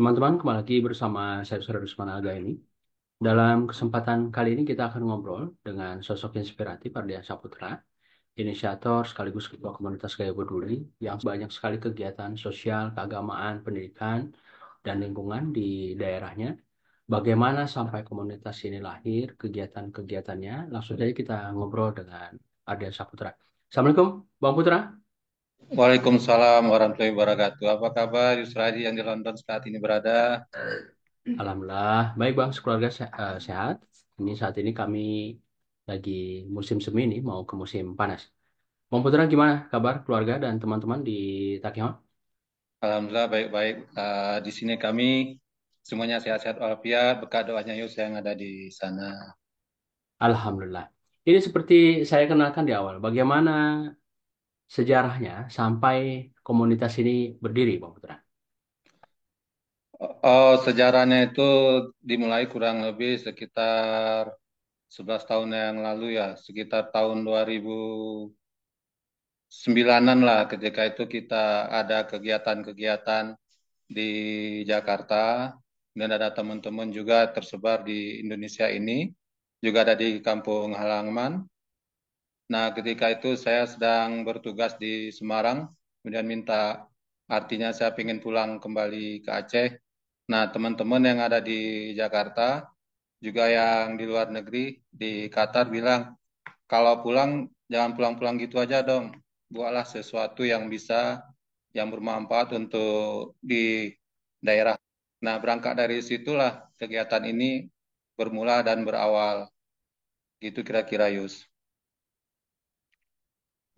Teman-teman, kembali lagi bersama saya Surya Rusmana Aga ini. Dalam kesempatan kali ini kita akan ngobrol dengan sosok inspiratif Ardian Saputra, inisiator sekaligus ketua komunitas Gaya Peduli yang banyak sekali kegiatan sosial, keagamaan, pendidikan, dan lingkungan di daerahnya. Bagaimana sampai komunitas ini lahir, kegiatan-kegiatannya, langsung saja kita ngobrol dengan Ardian Saputra. Assalamualaikum, Bang Putra. Waalaikumsalam warahmatullahi wabarakatuh. Apa kabar Yusradi yang di London saat ini berada? Alhamdulillah, baik Bang, sekeluarga sehat. Ini saat ini kami lagi musim semi ini, mau ke musim panas. Bang Putra, gimana kabar keluarga dan teman-teman di Takihon? Alhamdulillah baik-baik. Di sini kami semuanya sehat-sehat walafiat berkat doanya Yus yang ada di sana. Alhamdulillah. Ini seperti saya kenalkan di awal, bagaimana sejarahnya sampai komunitas ini berdiri, Bang Putra? Oh, sejarahnya itu dimulai kurang lebih sekitar 11 tahun yang lalu ya, sekitar tahun 2009-an lah ketika itu kita ada kegiatan-kegiatan di Jakarta dan ada teman-teman juga tersebar di Indonesia ini, juga ada di kampung halaman. Nah, ketika itu saya sedang bertugas di Semarang, kemudian minta artinya saya ingin pulang kembali ke Aceh. Nah, teman-teman yang ada di Jakarta, juga yang di luar negeri, di Qatar bilang, kalau pulang jangan pulang-pulang gitu aja dong. Buatlah sesuatu yang bisa, yang bermanfaat untuk di daerah. Nah, berangkat dari situlah kegiatan ini bermula dan berawal. Gitu kira-kira Yus.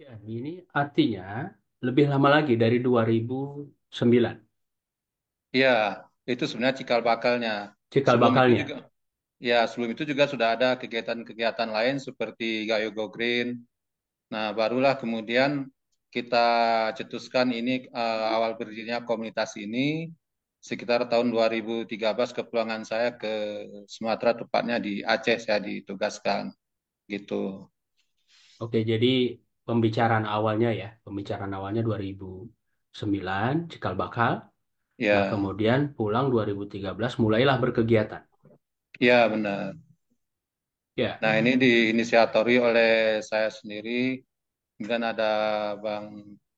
Ya, ini artinya lebih lama lagi dari 2009, Iya, itu sebenarnya cikal bakalnya. cikal Sebelum itu bakalnya. juga, ya sebelum itu juga sudah ada kegiatan-kegiatan lain seperti Gayo Go Green. Nah, barulah kemudian kita cetuskan ini awal berdirinya komunitas ini sekitar tahun 2013 kepulangan saya ke Sumatera, tepatnya di Aceh saya ditugaskan gitu. Oke, jadi pembicaraan awalnya 2009, cikal bakal. Nah, Ya, kemudian pulang 2013 mulailah berkegiatan. ya benar. Ya, Nah, ini diinisiatori oleh saya sendiri. Kemudian ada Bang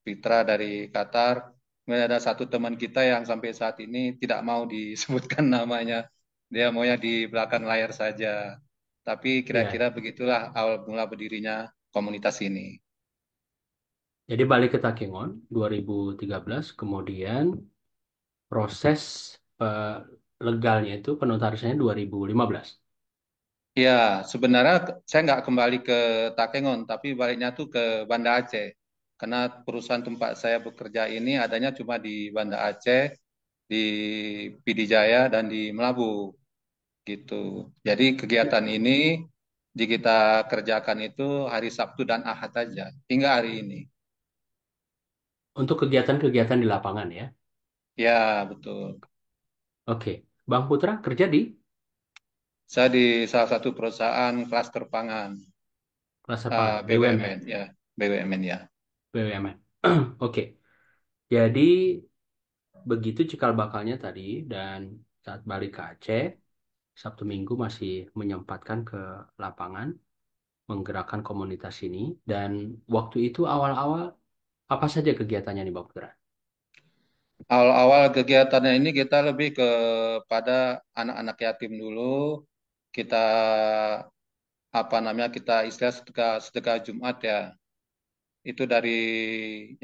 Fitra dari Qatar. Kemudian ada satu teman kita yang sampai saat ini tidak mau disebutkan namanya. Dia maunya di belakang layar saja. Tapi kira-kira ya. begitulah awal mula berdirinya komunitas ini. Jadi balik ke Takengon 2013, kemudian proses eh, legalnya itu penotarisannya 2015. Ya, sebenarnya saya nggak kembali ke Takengon, tapi baliknya tuh ke Banda Aceh. Karena perusahaan tempat saya bekerja ini adanya cuma di Banda Aceh, di Pidijaya, dan di Melabu. Gitu. Jadi kegiatan ini kita kerjakan itu hari Sabtu dan Ahad aja hingga hari ini. Untuk kegiatan-kegiatan di lapangan ya. Ya, betul. Oke, Bang Putra kerja di Saya di salah satu perusahaan klaster pangan, Kluster Pangan, BUMN, BUMN ya, BUMN ya. BUMN. Oke, jadi begitu cikal bakalnya tadi dan saat balik ke Aceh, Sabtu Minggu masih menyempatkan ke lapangan, menggerakkan komunitas ini, dan waktu itu awal-awal apa saja kegiatannya nih Bang Putra? Awal-awal kegiatannya ini kita lebih kepada anak-anak yatim dulu. Kita apa namanya kita istilah sedekah, sedekah Jumat ya. Itu dari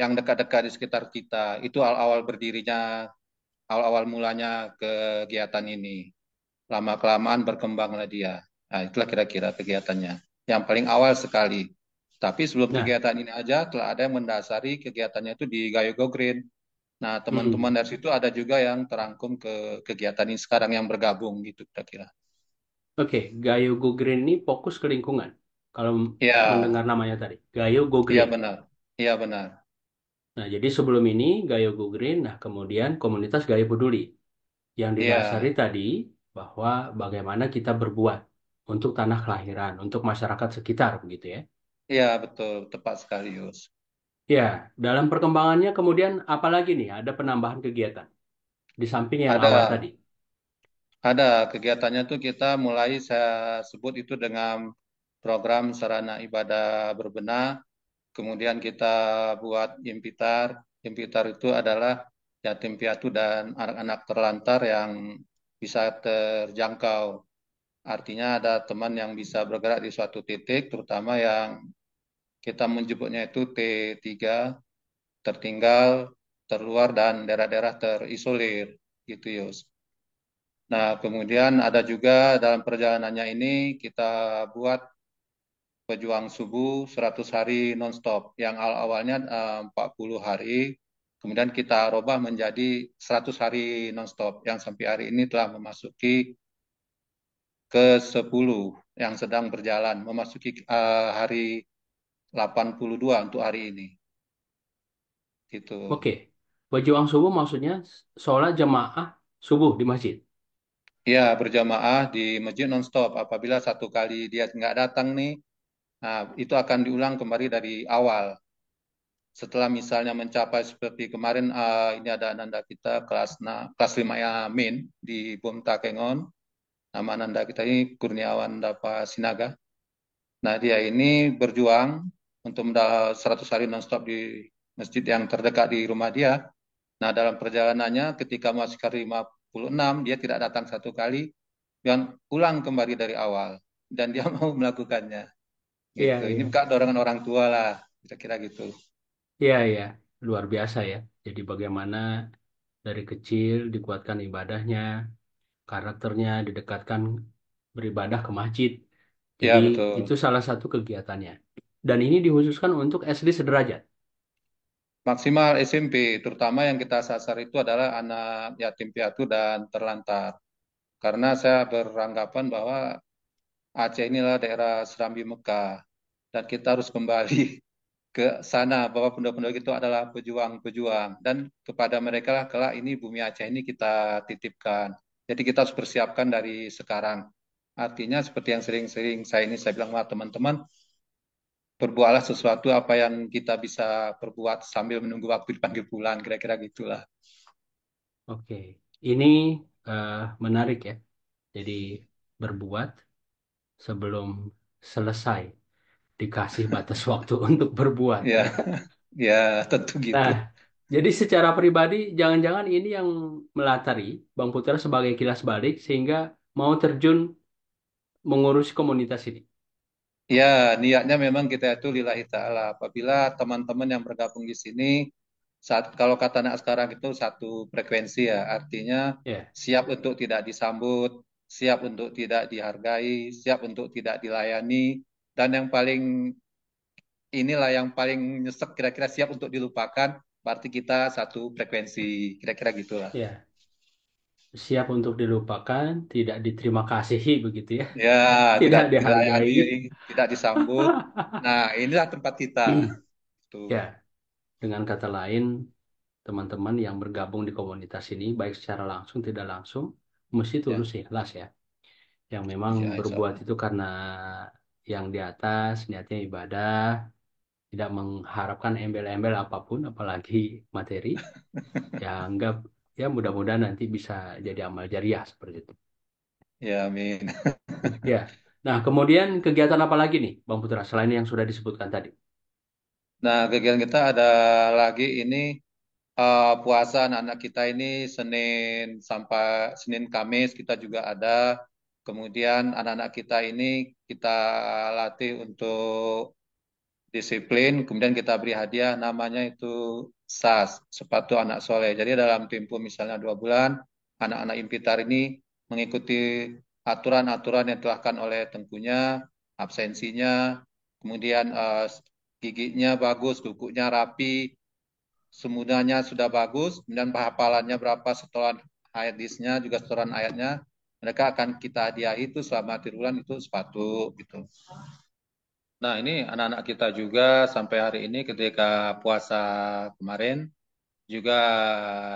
yang dekat-dekat di sekitar kita. Itu awal-awal berdirinya, awal-awal mulanya kegiatan ini. Lama-kelamaan berkembanglah dia. Nah, itulah kira-kira kegiatannya. Yang paling awal sekali. Tapi sebelum Nah, kegiatan ini aja telah ada yang mendasari kegiatannya itu di Gayo Go Green. Nah, teman-teman mm, dari situ ada juga yang terangkum ke kegiatan ini sekarang yang bergabung gitu kira-kira. oke, Gayo Go Green ini fokus ke lingkungan. Kalau Iya, mendengar namanya tadi, Gayo Go iya Green. benar. Iya benar. Nah, jadi sebelum ini Gayo Go Green, nah kemudian komunitas Gayo Peduli yang didasari Iya, tadi bahwa bagaimana kita berbuat untuk tanah kelahiran, untuk masyarakat sekitar begitu ya. iya betul, tepat sekali Yus. Ya, dalam perkembangannya kemudian apalagi nih ada penambahan kegiatan. di samping yang awal Ada, tadi? ada kegiatannya tuh kita mulai saya sebut itu dengan program sarana ibadah berbenah. Kemudian kita buat Impitar. Impitar itu adalah yatim piatu dan anak-anak terlantar yang bisa terjangkau. Artinya ada teman yang bisa bergerak di suatu titik, terutama yang kita menyebutnya itu T3, tertinggal, terluar, dan daerah-daerah terisolir. Gitu, Yus. Nah, kemudian ada juga dalam perjalanannya ini kita buat pejuang subuh 100 hari nonstop. Yang awalnya 40 hari, kemudian kita robah menjadi 100 hari nonstop. Yang sampai hari ini telah memasuki ke-10 yang sedang berjalan, memasuki hari 82 untuk hari ini. Gitu. Oke, berjuang subuh maksudnya sholat jamaah subuh di masjid. Ya, berjamaah di masjid nonstop. Apabila satu kali dia nggak datang nih, nah itu akan diulang kembali dari awal. Setelah misalnya mencapai seperti kemarin, ini ada ananda kita kelas 5 ya Min di Bom Takengon. Nama ananda kita ini Kurniawan Dapa Sinaga. Nah, dia ini berjuang untuk 100 hari nonstop di masjid yang terdekat di rumah dia. Nah, dalam perjalanannya ketika masuk ke 56, dia tidak datang satu kali, dan ulang kembali dari awal. Dan dia mau melakukannya. Iya, Gitu. Ini iya. bukan dorongan orang tua lah, kira-kira gitu. Iya, iya. Luar biasa ya. Jadi bagaimana dari kecil dikuatkan ibadahnya, karakternya didekatkan beribadah ke masjid. Jadi Ya, itu betul. salah satu kegiatannya. Dan ini dikhususkan untuk SD sederajat. Maksimal SMP, terutama yang kita sasar itu adalah anak yatim piatu dan terlantar. Karena saya beranggapan bahwa Aceh inilah daerah Serambi Mekah. Dan kita harus kembali ke sana bahwa penduduk-penduduk itu adalah pejuang-pejuang. Dan kepada mereka lah kelak ini bumi Aceh ini kita titipkan. Jadi kita harus persiapkan dari sekarang. Artinya seperti yang sering-sering saya bilang sama teman-teman, berbuatlah sesuatu apa yang kita bisa perbuat sambil menunggu waktu dipanggil pulang, kira-kira gitulah. Oke. Ini eh, menarik ya. Jadi berbuat sebelum selesai dikasih batas waktu untuk berbuat Ya, ya. ya tentu gitu. Nah, jadi secara pribadi jangan-jangan ini yang melatari Bang Putra sebagai kilas balik sehingga mau terjun mengurus komunitas ini. Ya, niatnya memang kita itu lillahi ta'ala. Apabila teman-teman yang bergabung di sini, kalau kata anak sekarang itu satu frekuensi ya, artinya Ya, siap untuk tidak disambut, siap untuk tidak dihargai, siap untuk tidak dilayani, dan yang paling inilah yang paling nyesek kira-kira siap untuk dilupakan, berarti kita satu frekuensi, kira-kira gitulah. ya. Siap untuk dilupakan, tidak diterima kasihi begitu ya. Ya, Tidak tidak dilayani, dihargai. tidak disambut. Nah, inilah tempat kita. Ya, Tuh. dengan kata lain, teman-teman yang bergabung di komunitas ini, baik secara langsung tidak langsung, mesti Ya, tulus ikhlas ya. Yang memang ya, insya berbuat Allah. itu karena yang di atas, niatnya ibadah, tidak mengharapkan embel-embel apapun, apalagi materi. Ya, anggap, ya mudah-mudahan nanti bisa jadi amal jariah seperti itu. Ya, amin. Ya, nah kemudian kegiatan apa lagi nih, Bang Putra, selain yang sudah disebutkan tadi? Nah, kegiatan kita ada lagi ini puasa anak-anak kita ini Senin Kamis kita juga ada. Kemudian anak-anak kita ini kita latih untuk disiplin, kemudian kita beri hadiah namanya itu SAS, sepatu anak soleh. Jadi dalam tempo misalnya 2 bulan, anak-anak Impitar ini mengikuti aturan-aturan yang dilahkan oleh tengkunya, absensinya, kemudian giginya bagus, kukunya rapi, semuanya sudah bagus, kemudian hafalannya berapa, setoran hadisnya juga setoran ayatnya, mereka akan kita hadiahi itu selama tirulan itu sepatu gitu. Nah, ini anak-anak kita juga sampai hari ini ketika puasa kemarin juga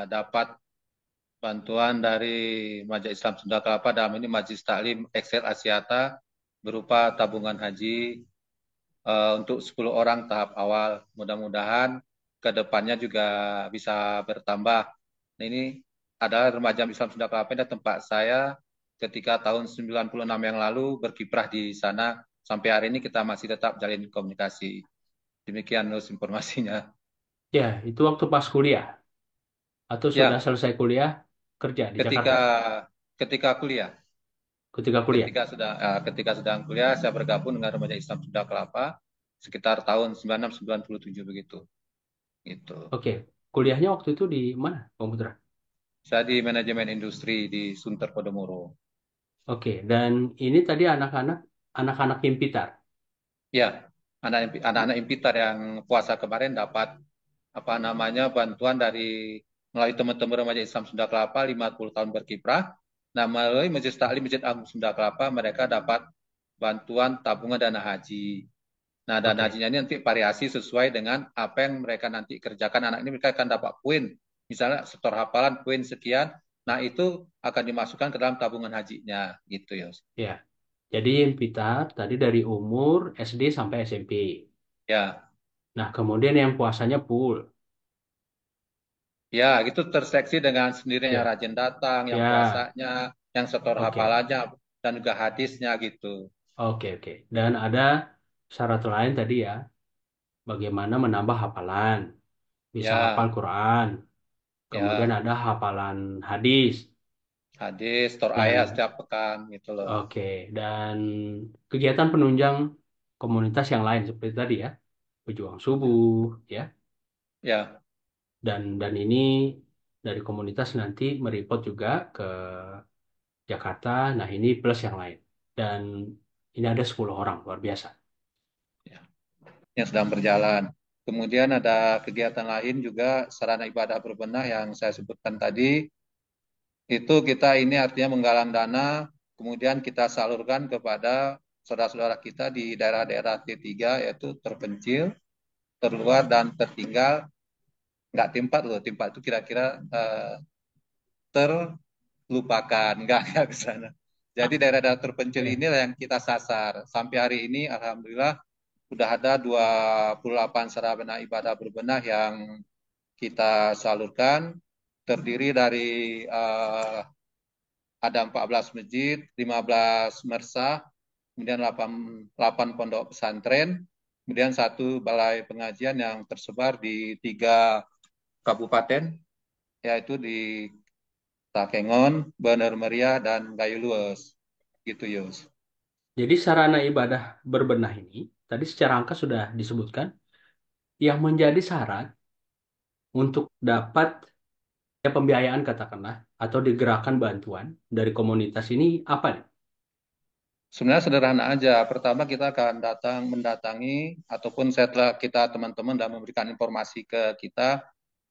dapat bantuan dari Majelis Islam Sunda Kelapa, dalam ini Majelis Taklim Excel Asiata, berupa tabungan haji untuk 10 orang tahap awal. Mudah-mudahan ke depannya juga bisa bertambah. Nah, ini adalah remaja Islam Sunda Kelapa dan tempat saya ketika tahun 96 yang lalu berkiprah di sana. Sampai hari ini kita masih tetap jalin komunikasi. Demikian Nus informasinya. Ya, itu waktu pas kuliah atau sudah Ya, selesai kuliah kerja di ketika Jakarta? ketika kuliah, Ketika kuliah. ketika sedang kuliah saya bergabung dengan remaja Islam Sunda Kelapa sekitar tahun 96-97 begitu. Gitu. Oke. Kuliahnya waktu itu di mana, Bang Putra? Saya di manajemen industri di Sunter Podomoro. Oke, dan ini tadi anak-anak Impitar. Ya, anak-anak Impitar yang puasa kemarin dapat apa namanya bantuan dari melalui teman-teman remaja Islam Sunda Kelapa 50 tahun berkiprah. Nah, melalui Majelis Taklim Masjid Agung Sunda Kelapa mereka dapat bantuan tabungan dana haji. Nah, dana Oke, hajinya ini nanti variasi sesuai dengan apa yang mereka nanti kerjakan. Anak ini mereka akan dapat poin. Misalnya setor hafalan poin sekian. Nah, itu akan dimasukkan ke dalam tabungan hajinya gitu ya. ya. Jadi Impitar tadi dari umur SD sampai SMP. Ya, Nah, kemudian yang puasanya full. ya, itu terseksi dengan sendirinya Ya, rajin datang, yang ya. puasanya, yang setor Oke, hafalannya, dan juga hadisnya gitu. oke. Dan ada syarat lain tadi ya, bagaimana menambah hafalan. Bisa hafal Ya, Quran. Kemudian ya, ada hafalan hadis. hadis, setor ayat Dan setiap pekan gitu loh. oke, dan kegiatan penunjang komunitas yang lain seperti tadi ya, pejuang Ya, subuh ya. ya, Dan ini dari komunitas nanti mereport juga ke Jakarta. Nah, ini plus yang lain. Dan ini ada 10 orang, luar biasa. ya, yang sedang berjalan. Kemudian ada kegiatan lain juga sarana ibadah berbenah yang saya sebutkan tadi. Itu kita ini artinya menggalang dana, kemudian kita salurkan kepada saudara-saudara kita di daerah-daerah T3 yaitu terpencil, terluar dan tertinggal. Nggak tempat loh, tempat itu kira-kira terlupakan, nggak ke sana. Jadi daerah-daerah terpencil Ya. inilah yang kita sasar. Sampai hari ini, Alhamdulillah, sudah ada 28 sarana ibadah berbenah yang kita salurkan, terdiri dari ada 14 masjid, 15 mersah, kemudian 8 pondok pesantren, kemudian satu balai pengajian yang tersebar di 3 kabupaten, yaitu di Takengon, Bener Meriah, dan Gayo Lues. Gitu, Yus. Jadi sarana ibadah berbenah ini, tadi secara angka sudah disebutkan, yang menjadi syarat untuk dapat ya, pembiayaan katakanlah, atau digerakkan bantuan dari komunitas ini apa nih? Sebenarnya sederhana aja. Pertama kita akan mendatangi ataupun setelah kita teman-teman dan memberikan informasi ke kita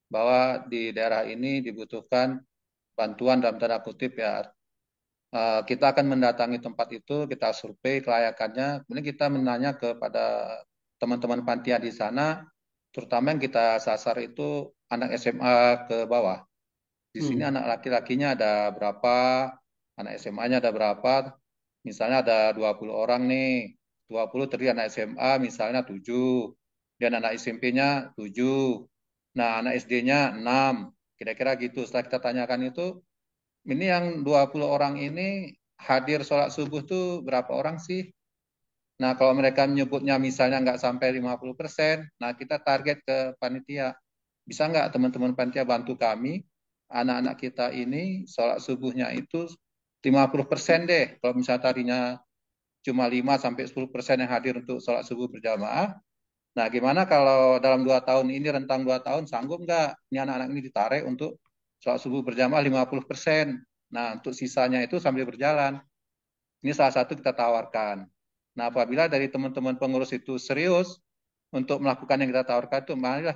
bahwa di daerah ini dibutuhkan bantuan dalam tanda kutip ya. Kita akan mendatangi tempat itu, kita survei kelayakannya, kemudian kita menanya kepada teman-teman pantia di sana, terutama yang kita sasar itu anak SMA ke bawah. Di sini Hmm. anak laki-lakinya ada berapa, anak SMA-nya ada berapa, misalnya ada 20 orang nih, 20 terdiri anak SMA misalnya 7, dan anak SMP-nya 7, nah anak SD-nya 6, kira-kira gitu. Setelah kita tanyakan itu, ini yang 20 orang ini hadir sholat subuh tuh berapa orang sih? Nah, kalau mereka menyebutnya misalnya nggak sampai 50%, nah kita target ke panitia. Bisa nggak teman-teman panitia bantu kami, anak-anak kita ini sholat subuhnya itu 50% deh. Kalau misalnya tadinya cuma 5 sampai 10% yang hadir untuk sholat subuh berjamaah, nah gimana kalau dalam 2 tahun ini, rentang 2 tahun, sanggup nggak ini anak-anak ini ditarik untuk sholat subuh berjamaah 50%. Nah, untuk sisanya itu sambil berjalan. Ini salah satu kita tawarkan. Nah, apabila dari teman-teman pengurus itu serius untuk melakukan yang kita tawarkan itu,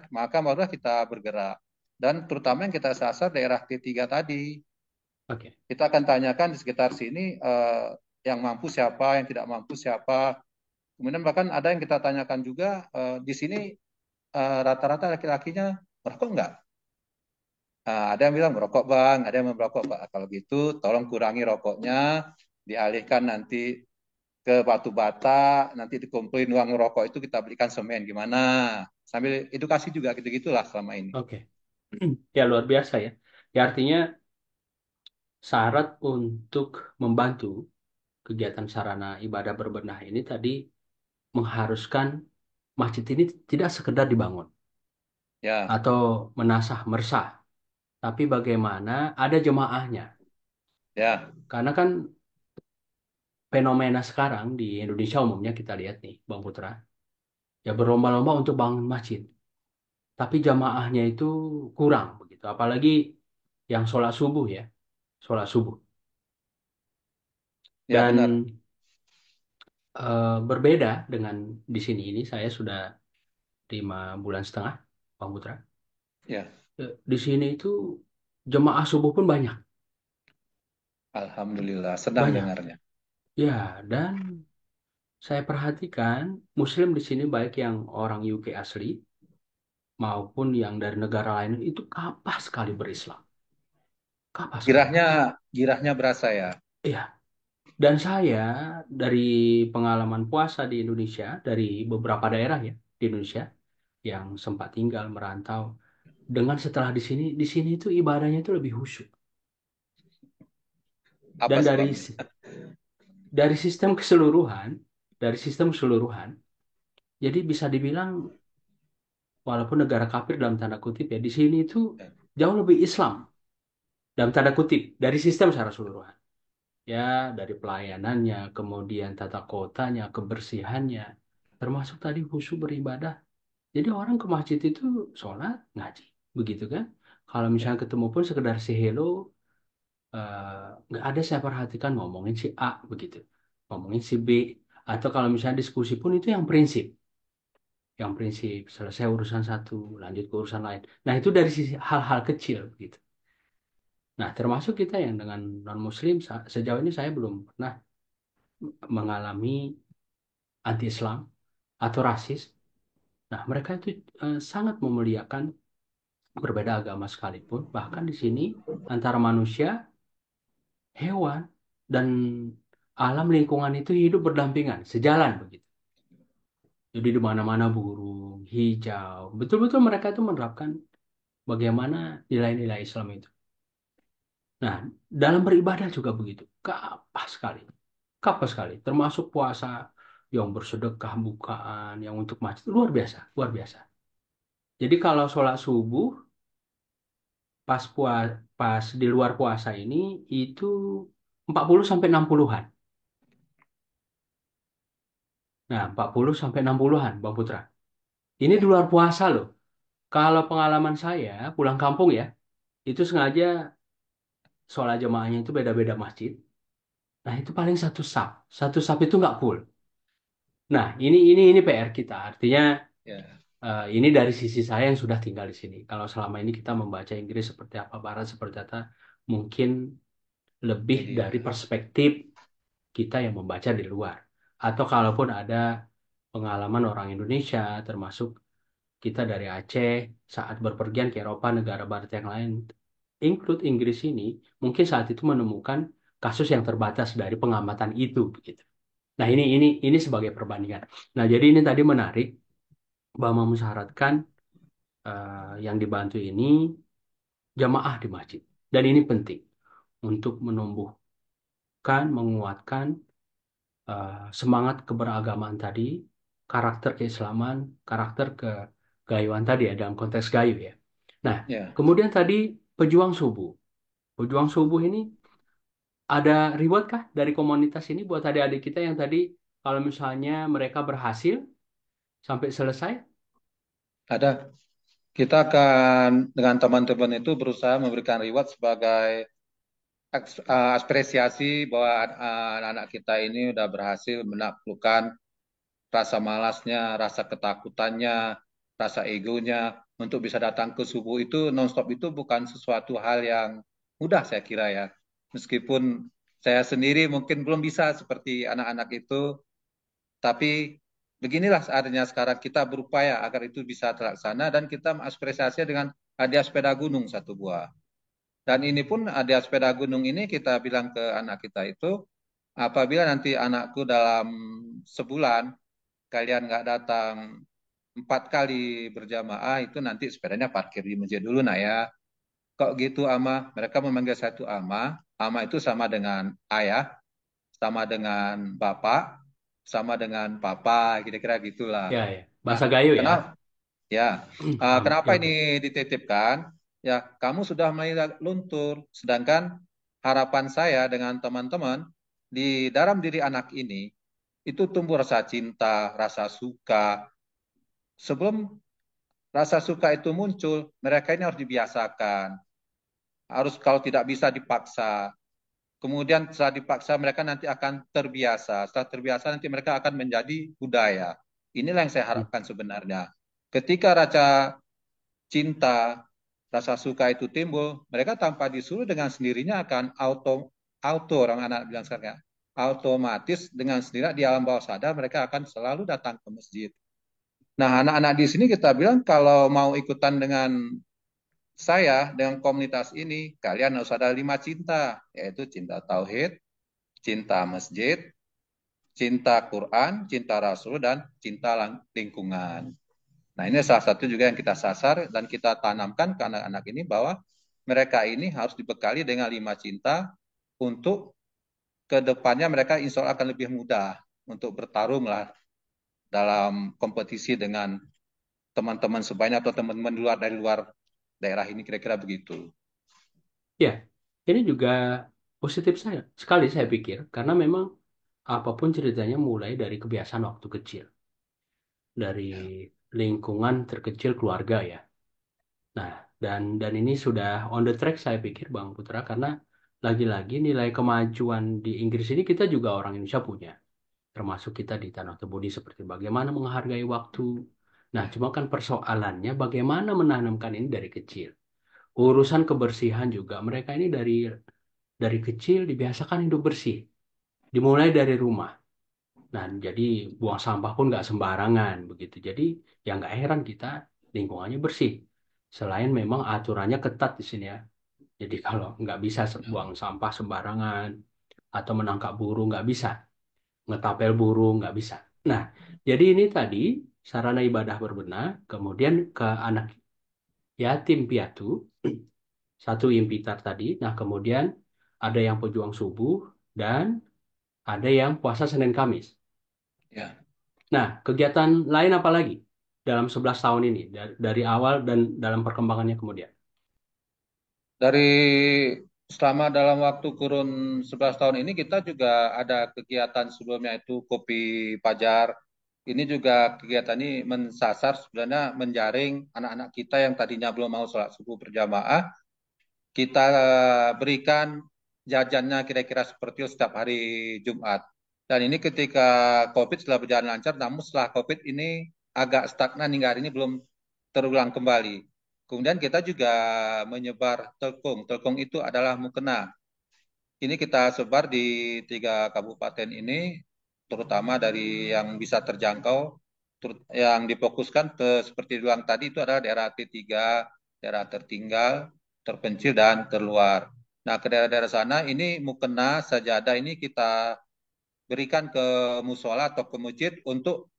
maka barulah kita bergerak. Dan terutama yang kita sasar daerah T3 tadi. Oke. Kita akan tanyakan di sekitar sini yang mampu siapa, yang tidak mampu siapa. Kemudian bahkan ada yang kita tanyakan juga di sini rata-rata laki-lakinya merokok enggak? Ada yang bilang merokok bang, ada yang merokok pak. Kalau gitu, tolong kurangi rokoknya, dialihkan nanti ke batu bata, nanti dikumpulin uang rokok itu kita belikan semen gimana? Sambil edukasi juga gitu-gitulah selama ini. Oke. Ya luar biasa ya. Ya artinya syarat untuk membantu kegiatan sarana ibadah berbenah ini tadi mengharuskan masjid ini tidak sekedar dibangun Ya, atau menasah mersah, tapi bagaimana ada jemaahnya. ya, Karena kan fenomena sekarang di Indonesia umumnya kita lihat nih, Bang Putra, ya berlomba-lomba untuk bangun masjid, tapi jamaahnya itu kurang begitu. Apalagi yang sholat subuh ya, sholat subuh. ya Dan benar. berbeda dengan di sini ini saya sudah 5 bulan setengah, Bang Putra. Ya, Di sini itu jemaah subuh pun banyak, Alhamdulillah. Senang banyak. dengarnya. Ya, dan saya perhatikan Muslim di sini baik yang orang UK asli maupun yang dari negara lain itu kapah sekali berislam, kapah sekali. Girahnya, girahnya berasa ya. Iya, dan saya dari pengalaman puasa di Indonesia, dari beberapa daerah ya di Indonesia yang sempat tinggal merantau, dengan setelah di sini itu ibadahnya itu lebih khusyuk. Apa Dan sebabnya? dari sistem keseluruhan, dari sistem keseluruhan, jadi bisa dibilang walaupun negara kafir dalam tanda kutip ya, di sini itu Ya, jauh lebih Islam dalam tanda kutip dari sistem secara keseluruhan. Ya, dari pelayanannya, kemudian tata kotanya, kebersihannya, termasuk tadi khusyuk beribadah. Jadi orang ke masjid itu sholat, ngaji, begitu kan? Kalau ya, misalnya ketemu pun sekedar say hello, nggak ada saya perhatikan ngomongin si A begitu, ngomongin si B, atau kalau misalnya diskusi pun itu yang prinsip selesai urusan satu, lanjut ke urusan lain. Nah itu dari sisi hal-hal kecil begitu. Nah termasuk kita yang dengan non-Muslim sejauh ini saya belum pernah mengalami anti-Islam atau rasis. Nah mereka itu sangat memuliakan berbeda agama sekalipun, bahkan di sini antara manusia, hewan, dan alam lingkungan itu hidup berdampingan, sejalan begitu. Jadi di mana-mana burung, hijau, betul-betul mereka itu menerapkan bagaimana nilai-nilai Islam itu. Nah, dalam beribadah juga begitu, kapah sekali, kapah sekali. Termasuk puasa yang bersedekah bukaan, yang untuk masjid, luar biasa, luar biasa. Jadi kalau sholat subuh, pas di luar puasa ini, itu 40 sampai 60-an. Nah, 40 sampai 60-an, Bang Putra. Ini di ya. luar puasa loh. Kalau pengalaman saya pulang kampung ya, itu sengaja sholat jemaahnya itu beda-beda masjid. Nah, itu paling satu saf. Satu saf itu nggak full. Nah, ini PR kita. Artinya Ya, ini dari sisi saya yang sudah tinggal di sini. Kalau selama ini kita membaca Inggris seperti apa, Barat seperti apa, mungkin lebih itu dari dia. perspektif kita yang membaca di luar. Atau kalaupun ada pengalaman orang Indonesia, termasuk kita dari Aceh saat berpergian ke Eropa, negara Barat yang lain, include Inggris ini, mungkin saat itu menemukan kasus yang terbatas dari pengamatan itu, begitu. Nah, ini sebagai perbandingan. Nah, jadi ini tadi menarik bahwa mensyaratkan yang dibantu ini jamaah di masjid. Dan ini penting untuk menumbuhkan, menguatkan semangat keberagaman tadi, karakter keislaman, karakter kegayuan tadi ya, dalam konteks gayu ya. Nah, Ya, kemudian tadi pejuang subuh. Pejuang subuh ini ada reward kah dari komunitas ini buat adik-adik kita yang tadi kalau misalnya mereka berhasil sampai selesai? ada. Kita akan dengan teman-teman itu berusaha memberikan reward sebagai apresiasi bahwa anak-anak kita ini sudah berhasil menaklukkan rasa malasnya, rasa ketakutannya, rasa egonya untuk bisa datang ke subuh itu nonstop itu bukan sesuatu hal yang mudah saya kira ya. Meskipun saya sendiri mungkin belum bisa seperti anak-anak itu, tapi beginilah saatnya sekarang kita berupaya agar itu bisa terlaksana dan kita mengapresiasinya dengan hadiah sepeda gunung satu buah. Dan ini pun hadiah sepeda gunung ini kita bilang ke anak kita itu, apabila nanti anakku dalam sebulan kalian nggak datang 4 kali berjamaah itu nanti sepedanya parkir di masjid dulu nak ya. Kok gitu ama? Mereka memanggil satu ama. Ama itu sama dengan ayah, sama dengan bapak, sama dengan papa, kira-kira gitulah. Ya, ya. Nah, Bahasa Gayo ya. kenapa? Ya, Ya, kenapa oke. ini dititipkan? Ya, kamu sudah mulai luntur, sedangkan harapan saya dengan teman-teman di dalam diri anak ini itu tumbuh rasa cinta, rasa suka. Sebelum rasa suka itu muncul, mereka ini harus dibiasakan. Harus kalau tidak bisa dipaksa. Kemudian setelah dipaksa mereka nanti akan terbiasa. Setelah terbiasa nanti mereka akan menjadi budaya. Inilah yang saya Hmm. harapkan sebenarnya. Ketika rasa cinta, rasa suka itu timbul, mereka tanpa disuruh dengan sendirinya akan auto orang anak bilang sekarang ya, otomatis dengan sendirinya di alam bawah sadar mereka akan selalu datang ke masjid. Nah, anak-anak di sini kita bilang kalau mau ikutan dengan saya dengan komunitas ini, kalian harus ada 5 cinta, yaitu cinta tauhid, cinta masjid, cinta Quran, cinta Rasul, dan cinta lingkungan. Nah, ini salah satu juga yang kita sasar dan kita tanamkan ke anak-anak ini bahwa mereka ini harus dibekali dengan 5 cinta untuk kedepannya mereka insya Allah akan lebih mudah untuk bertarung lah dalam kompetisi dengan teman-teman sebanyak atau teman-teman dari luar daerah ini kira-kira begitu. Ya, ini juga positif saya sekali saya pikir karena memang apapun ceritanya mulai dari kebiasaan waktu kecil, dari Ya, lingkungan terkecil keluarga ya. Nah, dan ini sudah on the track saya pikir Bang Putra karena lagi-lagi nilai kemajuan di Inggris ini kita juga orang Indonesia punya, termasuk kita di Tanah Tebudi seperti bagaimana menghargai waktu. Nah, ya, cuma kan persoalannya bagaimana menanamkan ini dari kecil. Urusan kebersihan juga mereka ini dari kecil dibiasakan hidup bersih, dimulai dari rumah. Nah, jadi buang sampah pun nggak sembarangan begitu. Jadi ya nggak heran kita lingkungannya bersih. Selain memang aturannya ketat di sini ya. Jadi kalau nggak bisa buang sampah sembarangan atau menangkap burung nggak bisa, ngetapel burung nggak bisa. Nah, jadi ini tadi sarana ibadah berbenah, kemudian ke anak yatim piatu, satu impitar tadi. Nah, kemudian ada yang pejuang subuh dan ada yang puasa Senin Kamis. ya. Nah, kegiatan lain apa lagi dalam 11 tahun ini dari awal dan dalam perkembangannya kemudian? Dari selama dalam waktu kurun 11 tahun ini kita juga ada kegiatan sebelumnya itu Kopi Pajar. Ini juga kegiatan ini mensasar sebenarnya menjaring anak-anak kita yang tadinya belum mau sholat subuh berjamaah. Kita berikan jajannya kira-kira seperti itu setiap hari Jumat. Dan ini ketika COVID setelah berjalan lancar, namun setelah COVID ini agak stagnan hingga hari ini belum terulang kembali. Kemudian kita juga menyebar telkung. Telkung itu adalah mukena. Ini kita sebar di 3 kabupaten ini, terutama dari yang bisa terjangkau, yang difokuskan ke seperti bilang tadi itu adalah daerah T3, daerah tertinggal, terpencil, dan terluar. Nah, ke daerah-daerah sana ini mukena sajadah ini kita berikan ke musola atau ke masjid untuk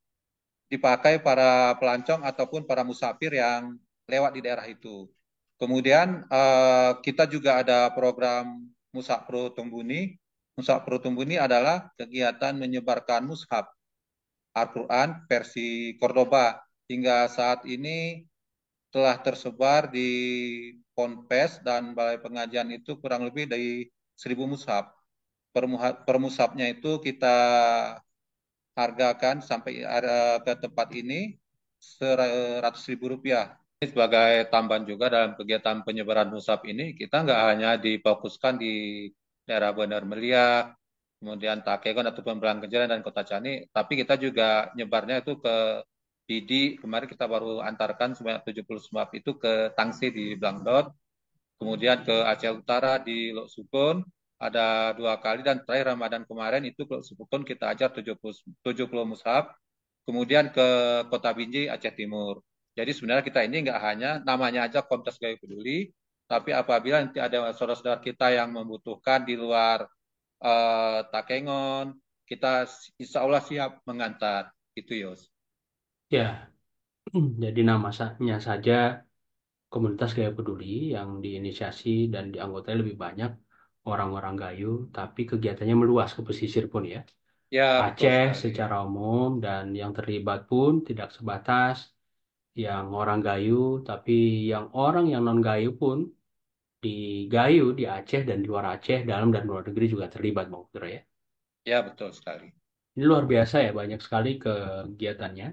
dipakai para pelancong ataupun para musafir yang lewat di daerah itu. Kemudian kita juga ada program Musafro Tumbuni. Musafro Tumbuni adalah kegiatan menyebarkan mushaf Al-Quran versi Cordoba. Hingga saat ini telah tersebar di Ponpes dan Balai Pengajian itu kurang lebih dari 1.000 mushaf. Per mushafnya itu kita hargakan sampai ke tempat ini Rp100.000. Ini sebagai tambahan juga dalam kegiatan penyebaran musab ini, kita nggak hanya difokuskan di daerah Bandar Melia, kemudian Takegon ataupun Belangkejaran dan Kota Cani, tapi kita juga nyebarnya itu ke Pidi. Kemarin kita baru antarkan sebanyak 70 musab itu ke Tangsi di Blangdot, kemudian ke Aceh Utara di Lok Sukun ada 2 kali, dan terakhir Ramadan kemarin itu ke Lok Sukun kita ajar 70 mushaf, kemudian ke Kota Binjai Aceh Timur. Jadi sebenarnya kita ini nggak hanya namanya aja Komunitas Gayo Peduli, tapi apabila nanti ada saudara-saudara kita yang membutuhkan di luar Takengon, kita insya Allah siap mengantar. Itu Yos. Ya, jadi namanya saja komunitas Gaya Peduli yang diinisiasi dan dianggotai lebih banyak orang-orang Gayo, tapi kegiatannya meluas ke pesisir pun ya. Ya, betul Aceh sekali. secara umum dan yang terlibat pun tidak sebatas yang orang Gayo, tapi yang orang yang non Gayo pun di Gayo, di Aceh dan di luar Aceh, dalam dan luar negeri juga terlibat, Bang Putra ya. Ya, betul sekali. Ini luar biasa ya, banyak sekali kegiatannya.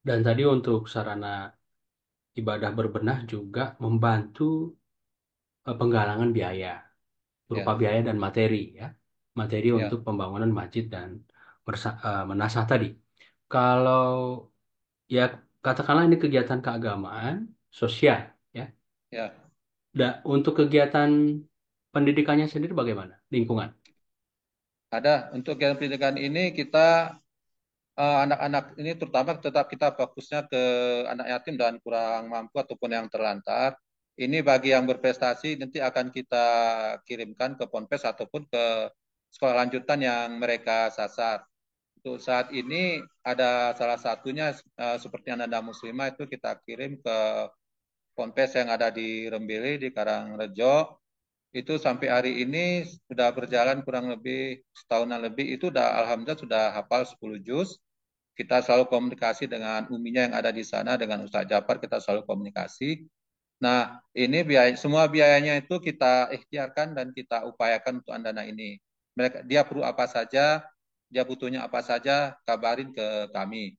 Dan tadi untuk sarana ibadah berbenah juga membantu penggalangan biaya, berupa Ya, biaya dan materi ya. Materi untuk ya, pembangunan masjid dan menasah tadi. Kalau ya katakanlah ini kegiatan keagamaan, sosial ya. ya. Untuk kegiatan pendidikannya sendiri bagaimana? Lingkungan. Ada untuk kegiatan pendidikan ini kita anak-anak ini terutama tetap kita fokusnya ke anak yatim dan kurang mampu ataupun yang terlantar. Ini bagi yang berprestasi nanti akan kita kirimkan ke Ponpes ataupun ke sekolah lanjutan yang mereka sasar. Untuk saat ini ada salah satunya seperti Ananda Muslimah itu kita kirim ke Ponpes yang ada di Rembele di Karangrejo. Itu sampai hari ini sudah berjalan kurang lebih setahunan lebih itu udah alhamdulillah sudah hafal 10 juz. Kita selalu komunikasi dengan uminya yang ada di sana dengan Ustaz Jafar kita selalu komunikasi. Nah, ini biaya semua biayanya itu kita ikhtiarkan dan kita upayakan untuk Andana ini. Mereka dia perlu apa saja, dia butuhnya apa saja, kabarin ke kami.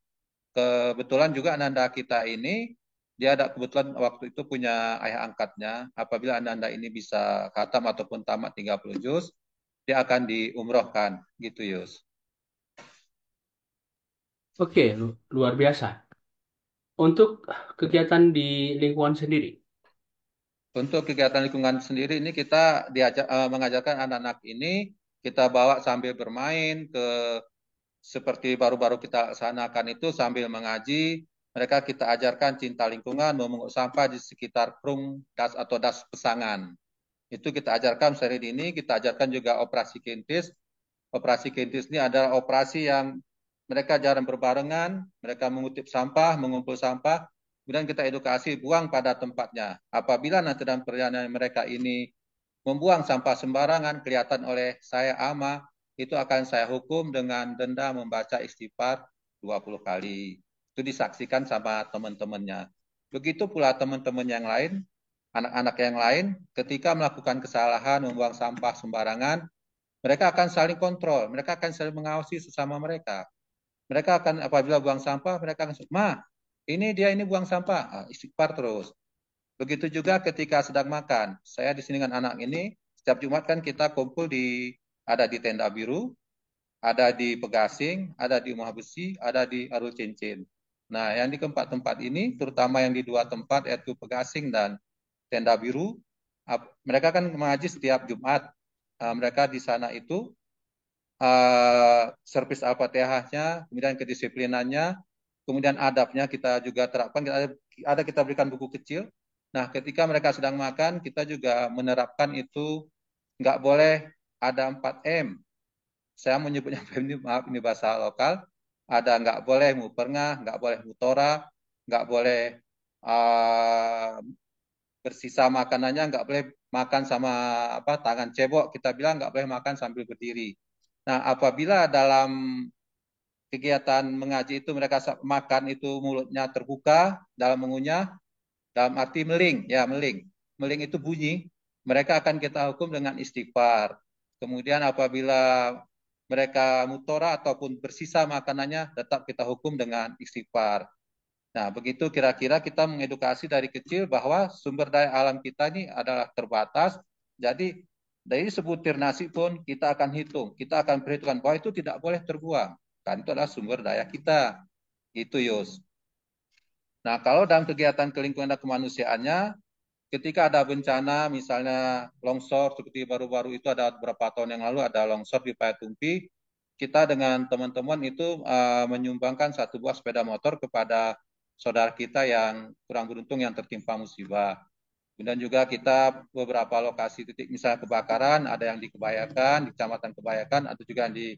Kebetulan juga Ananda kita ini dia ada kebetulan waktu itu punya ayah angkatnya. Apabila Ananda ini bisa khatam ataupun tamat 30 juz, dia akan diumrohkan gitu Yus. Oke, luar biasa. Untuk kegiatan di lingkungan sendiri. Untuk kegiatan lingkungan sendiri ini kita mengajarkan anak-anak ini kita bawa sambil bermain ke seperti baru-baru kita laksanakan itu sambil mengaji, mereka kita ajarkan cinta lingkungan, memungut sampah di sekitar krung das atau das pesangan. Itu kita ajarkan seri ini, kita ajarkan juga operasi kintis. Operasi kintis ini adalah operasi yang mereka jarang berbarengan, mereka mengutip sampah, mengumpul sampah, kemudian kita edukasi buang pada tempatnya. Apabila nanti dalam perjalanan mereka ini membuang sampah sembarangan kelihatan oleh saya ama, itu akan saya hukum dengan denda membaca istighfar 20 kali. Itu disaksikan sama teman-temannya. Begitu pula teman-teman yang lain, anak-anak yang lain, ketika melakukan kesalahan, membuang sampah sembarangan, mereka akan saling kontrol, mereka akan saling mengawasi sesama mereka. Mereka akan apabila buang sampah, mereka akan, ma, ini buang sampah, istighfar terus. Begitu juga ketika sedang makan. Saya di sini dengan anak ini, setiap Jumat kan kita kumpul ada di Tenda Biru, ada di Pegasing, ada di Rumah Besi, ada di Arul Cincin. Nah, yang di tempat-tempat ini, terutama yang di dua tempat, yaitu Pegasing dan Tenda Biru, mereka kan mengaji setiap Jumat. Mereka di sana itu servis Al-Fatihahnya, kemudian kedisiplinannya, kemudian adabnya kita juga terapkan. Ada kita berikan buku kecil. Nah, ketika mereka sedang makan, kita juga menerapkan itu nggak boleh ada 4M. Saya menyebutnya ini, maaf ini bahasa lokal. Ada nggak boleh muperngah, nggak boleh mutora, nggak boleh uh, bersisa makanannya, nggak boleh makan sama apa tangan cebok. Kita bilang nggak boleh makan sambil berdiri. Nah, apabila dalam kegiatan mengaji itu mereka makan itu mulutnya terbuka dalam mengunyah, dalam arti meling, ya meling. Meling itu bunyi, mereka akan kita hukum dengan istighfar. Kemudian apabila mereka mutora ataupun bersisa makanannya, tetap kita hukum dengan istighfar. Nah, begitu kira-kira kita mengedukasi dari kecil bahwa sumber daya alam kita ini adalah terbatas. Jadi dari sebutir nasi pun kita akan hitung, kita akan perhitungkan bahwa itu tidak boleh terbuang. Kan itu adalah sumber daya kita. Itu Yus. Nah, kalau dalam kegiatan kelingkungan dan kemanusiaannya, ketika ada bencana, misalnya longsor, seperti baru-baru itu ada beberapa tahun yang lalu ada longsor di Payatumpi, kita dengan teman-teman itu menyumbangkan satu buah sepeda motor kepada saudara kita yang kurang beruntung yang tertimpa musibah. Kemudian juga kita beberapa lokasi titik misalnya kebakaran, ada yang di Kebayakan, di Kecamatan Kebayakan, atau juga di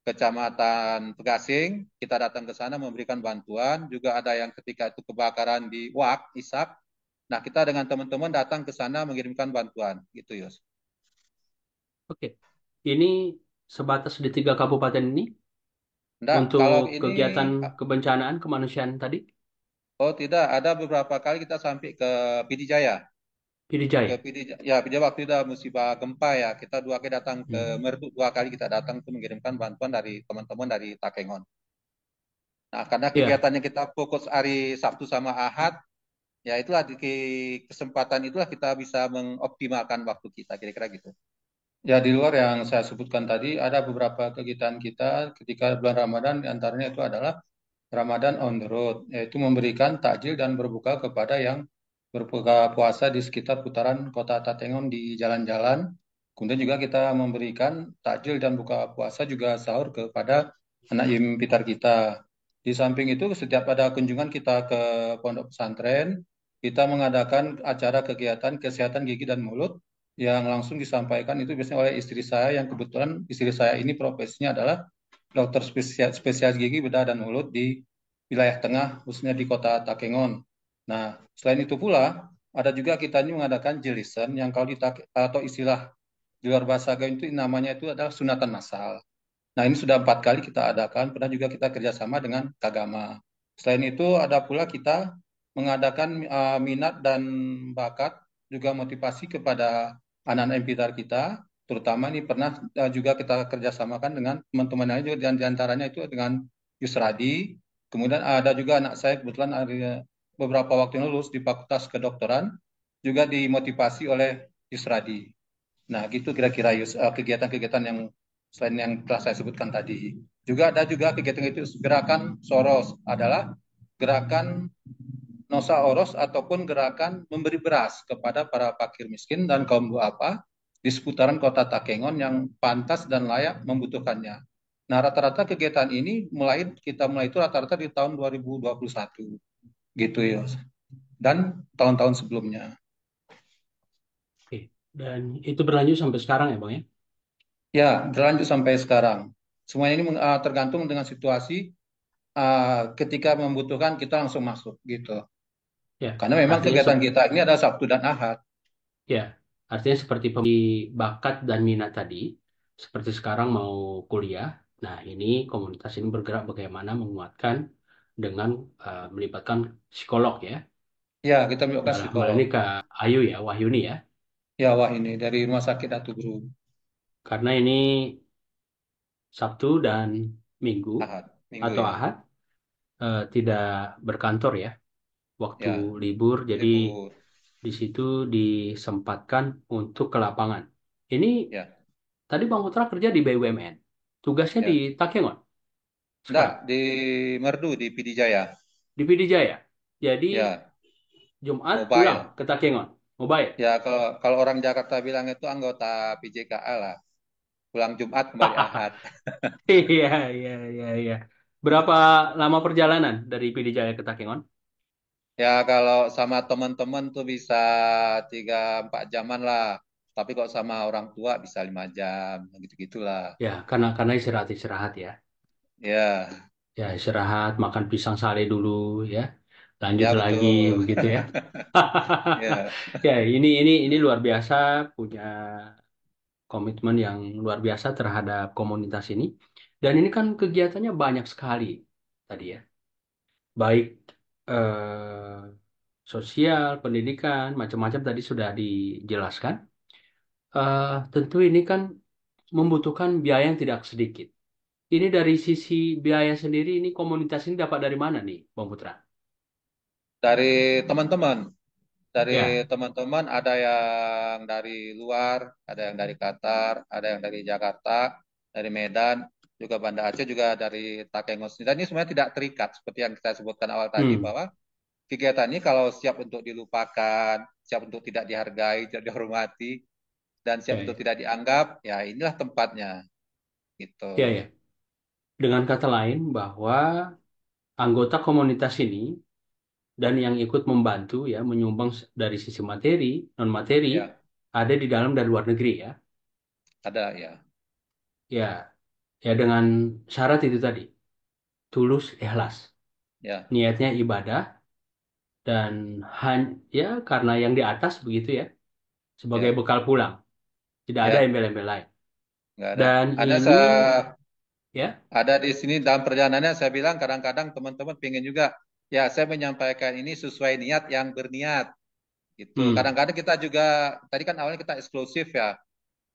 Kecamatan Pegasing, kita datang ke sana memberikan bantuan. Juga ada yang ketika itu kebakaran di Wak, Isak. Nah, kita dengan teman-teman datang ke sana mengirimkan bantuan. Gitu, Yos. Oke. Ini sebatas di 3 kabupaten ini Enggak, kalau untuk ini, kegiatan kebencanaan kemanusiaan tadi, oh tidak, ada beberapa kali kita sampai ke PD Jaya. Pidi Ke Jaya. PD, ya PD waktu itu ada musibah gempa ya. Kita 2 kali datang ke Hmm. Merdu, 2 kali kita datang untuk mengirimkan bantuan dari teman-teman dari Takengon. Nah, karena Ya, kegiatannya kita fokus hari Sabtu sama Ahad, ya itulah di kesempatan itulah kita bisa mengoptimalkan waktu kita, kira-kira gitu. Ya, di luar yang saya sebutkan tadi, ada beberapa kegiatan kita ketika bulan Ramadan, di antaranya itu adalah Ramadan on the road, yaitu memberikan takjil dan berbuka kepada yang berbuka puasa di sekitar putaran kota Tatengon di jalan-jalan. Kemudian juga kita memberikan takjil dan buka puasa juga sahur kepada anak yatim pitar kita. Di samping itu, setiap ada kunjungan kita ke pondok pesantren, kita mengadakan acara kegiatan kesehatan gigi dan mulut yang langsung disampaikan itu biasanya oleh istri saya, yang kebetulan istri saya ini profesinya adalah dokter spesialis gigi, bedah, dan mulut di wilayah tengah, khususnya di kota Takengon. Nah, selain itu pula, ada juga kita ini mengadakan jilisen yang kalau atau istilah di luar bahasa gaul itu namanya itu adalah sunatan massal. Nah, ini sudah 4 kali kita adakan, pernah juga kita kerjasama dengan Kagama. Selain itu, ada pula kita mengadakan minat dan bakat, juga motivasi kepada anak-anak yang pintar kita, terutama ini pernah juga kita kerjasamakan dengan teman-teman lain juga, dan diantaranya itu dengan Yusradi. Kemudian ada juga anak saya kebetulan ada beberapa waktu yang lulus di Fakultas Kedokteran, juga dimotivasi oleh Yusradi. Nah, gitu kira-kira kegiatan-kegiatan yang selain yang telah saya sebutkan tadi. Juga ada juga kegiatan itu gerakan Soros, adalah gerakan Nosa Oros ataupun gerakan memberi beras kepada para fakir miskin dan kaum duafa di seputaran kota Takengon yang pantas dan layak membutuhkannya. Nah, rata-rata kegiatan ini kita mulai itu rata-rata di tahun 2021 gitu ya. Dan tahun-tahun sebelumnya. oke. Dan itu berlanjut sampai sekarang ya, Bang ya? Ya, berlanjut sampai sekarang. Semuanya ini tergantung dengan situasi, ketika membutuhkan kita langsung masuk gitu. Ya, Karena memang artinya kegiatan kita ini ada Sabtu dan Ahad. ya, artinya seperti bakat dan minat tadi, seperti sekarang mau kuliah. Nah, ini komunitas ini bergerak bagaimana menguatkan dengan melibatkan psikolog ya. Ya, kita melakukan Dalam hal psikolog. ini Kak Ayu ya, Wahyuni ya. Ya, wah ini dari Rumah Sakit Datu Group. Karena ini Sabtu dan Minggu Ahad, Minggu atau ya. Ahad tidak berkantor ya, waktu Ya, libur. Jadi libur. di situ disempatkan untuk ke lapangan. Ini Ya, tadi Bang Putra kerja di BUMN. Tugasnya di ya. Takengon Enggak, sekarang, di Merdu, di PD Jaya. di PD Jaya. Jadi Ya, Jumat pulang mobile. ke Takengon, mobile. Ya, kalau kalau orang Jakarta bilang itu anggota PJKA lah. Pulang Jumat, kembali Ahad. Iya, iya, iya, iya. Berapa lama perjalanan dari PD Jaya ke Takengon? Ya, kalau sama teman-teman tuh bisa 3-4 jaman lah. Tapi kalau sama orang tua bisa 5 jam, gitu-gitulah. Ya, karena istirahat ya. Ya, Ya, istirahat, makan pisang sale dulu ya. Lanjut ya lagi betul. begitu ya. Ya, Ya, ini luar biasa, punya komitmen yang luar biasa terhadap komunitas ini. Dan ini kan kegiatannya banyak sekali tadi ya. Baik sosial, pendidikan, macam-macam tadi sudah dijelaskan. Tentu ini kan membutuhkan biaya yang tidak sedikit. Ini dari sisi biaya sendiri, ini komunitas ini dapat dari mana nih, Bang Putra? dari teman-teman. Dari Ya, teman-teman ada yang dari luar, ada yang dari Qatar, ada yang dari Jakarta, dari Medan, juga Banda Aceh, juga dari Takengon. Dan ini sebenarnya tidak terikat seperti yang kita sebutkan awal tadi, hmm, bahwa kegiatan ini kalau siap untuk dilupakan, siap untuk tidak dihargai, tidak dihormati, dan siap ya, untuk ya, tidak dianggap, ya inilah tempatnya ya, gitu. ya. Dengan kata lain bahwa anggota komunitas ini dan yang ikut membantu ya menyumbang dari sisi materi, non materi Ya, ada di dalam dan luar negeri ya. ada ya. Ya, ya dengan syarat itu tadi, tulus, ikhlas. Ya, Niatnya ibadah dan ya karena yang di atas begitu ya, sebagai ya, bekal pulang. Tidak ada ya, embel-embel lain. nggak ada. Dan Ada ini saya ya, ada di sini dalam perjalanannya saya bilang kadang-kadang teman-teman pengen juga ya saya menyampaikan ini sesuai niat yang berniat gitu. hmm, Kadang-kadang kita juga tadi kan awalnya kita eksklusif ya.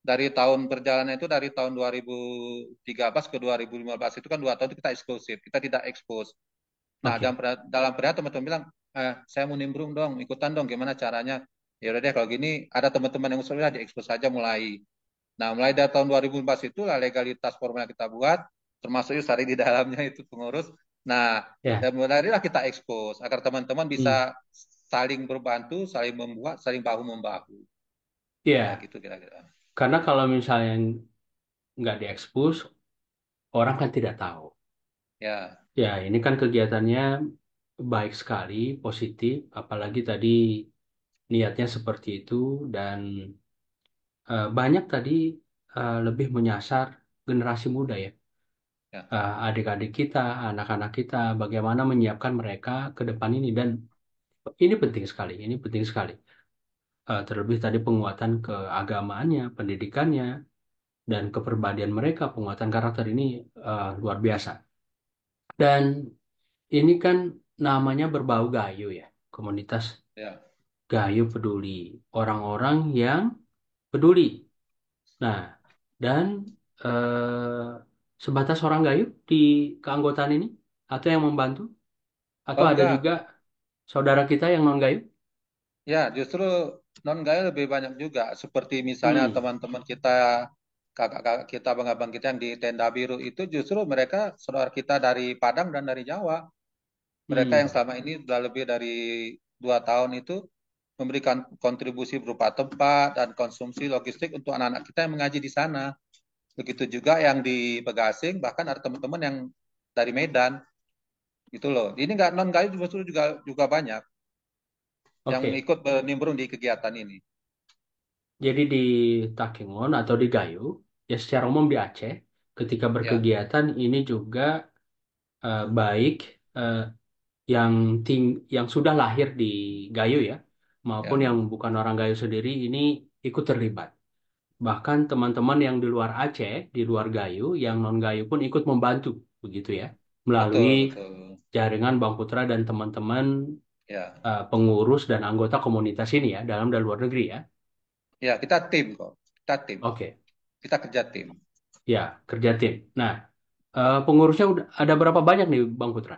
Dari tahun perjalanan itu dari tahun 2013 ke 2015 itu kan 2 tahun itu kita eksklusif, kita tidak ekspos. Nah, oke, dalam perjalanan teman-teman bilang, saya mau nimbrung dong, ikutan dong, gimana caranya? Ya udah deh kalau gini, ada teman-teman yang usulnya diekspos saja mulai. Nah, mulai dari tahun 2015 itu lah legalitas formal yang kita buat, termasuk Yusari di dalamnya itu pengurus. Nah, ya, dan mulailah kita ekspos agar teman-teman hmm, bisa saling berbantu, saling membuat, saling bahu membahu. Ya ya. gitu kira-kira. Karena kalau misalnya nggak diekspos, orang kan tidak tahu. Ya, Ya, ini kan kegiatannya baik sekali, positif, apalagi tadi niatnya seperti itu dan banyak tadi lebih menyasar generasi muda ya. ya, Adik-adik kita, anak-anak kita, bagaimana menyiapkan mereka ke depan ini dan ini penting sekali, ini penting sekali. Terlebih tadi penguatan keagamaannya, pendidikannya, dan kepribadian mereka, penguatan karakter ini luar biasa. Dan ini kan namanya berbau gayo ya, komunitas ya. gayo peduli, orang-orang yang peduli. Nah, dan sebatas orang gayo di keanggotaan ini, atau yang membantu, atau Oh ada juga enggak, saudara kita yang non gayo? ya justru non gaya lebih banyak juga. Seperti misalnya Hmm, teman-teman kita, kakak-kakak kita, abang-abang kita yang di tenda biru itu justru mereka saudara kita dari Padang dan dari Jawa. Mereka yang hmm, selama ini sudah lebih dari 2 tahun itu memberikan kontribusi berupa tempat dan konsumsi logistik untuk anak-anak kita yang mengaji di sana. Begitu juga yang di Pegasing, bahkan ada teman-teman yang dari Medan, gitu loh. Ini nggak non gayu justru juga juga banyak yang oke. ikut nimbrung di kegiatan ini. Jadi di Takengon atau di Gayo, ya secara umum di Aceh, ketika Ya, berkegiatan ini juga baik eh, yang yang sudah lahir di Gayo ya, maupun ya, yang bukan orang Gayo sendiri ini ikut terlibat. Bahkan teman-teman yang di luar Aceh, di luar Gayo, yang non Gayo pun ikut membantu, begitu ya, melalui betul, betul. jaringan Bang Putra dan teman-teman Ya, pengurus dan anggota komunitas ini ya, dalam dan luar negeri ya. ya kita tim kok. Kita tim. Oke, Kita kerja tim. ya kerja tim. Nah, pengurusnya udah ada berapa banyak nih Bang Putra?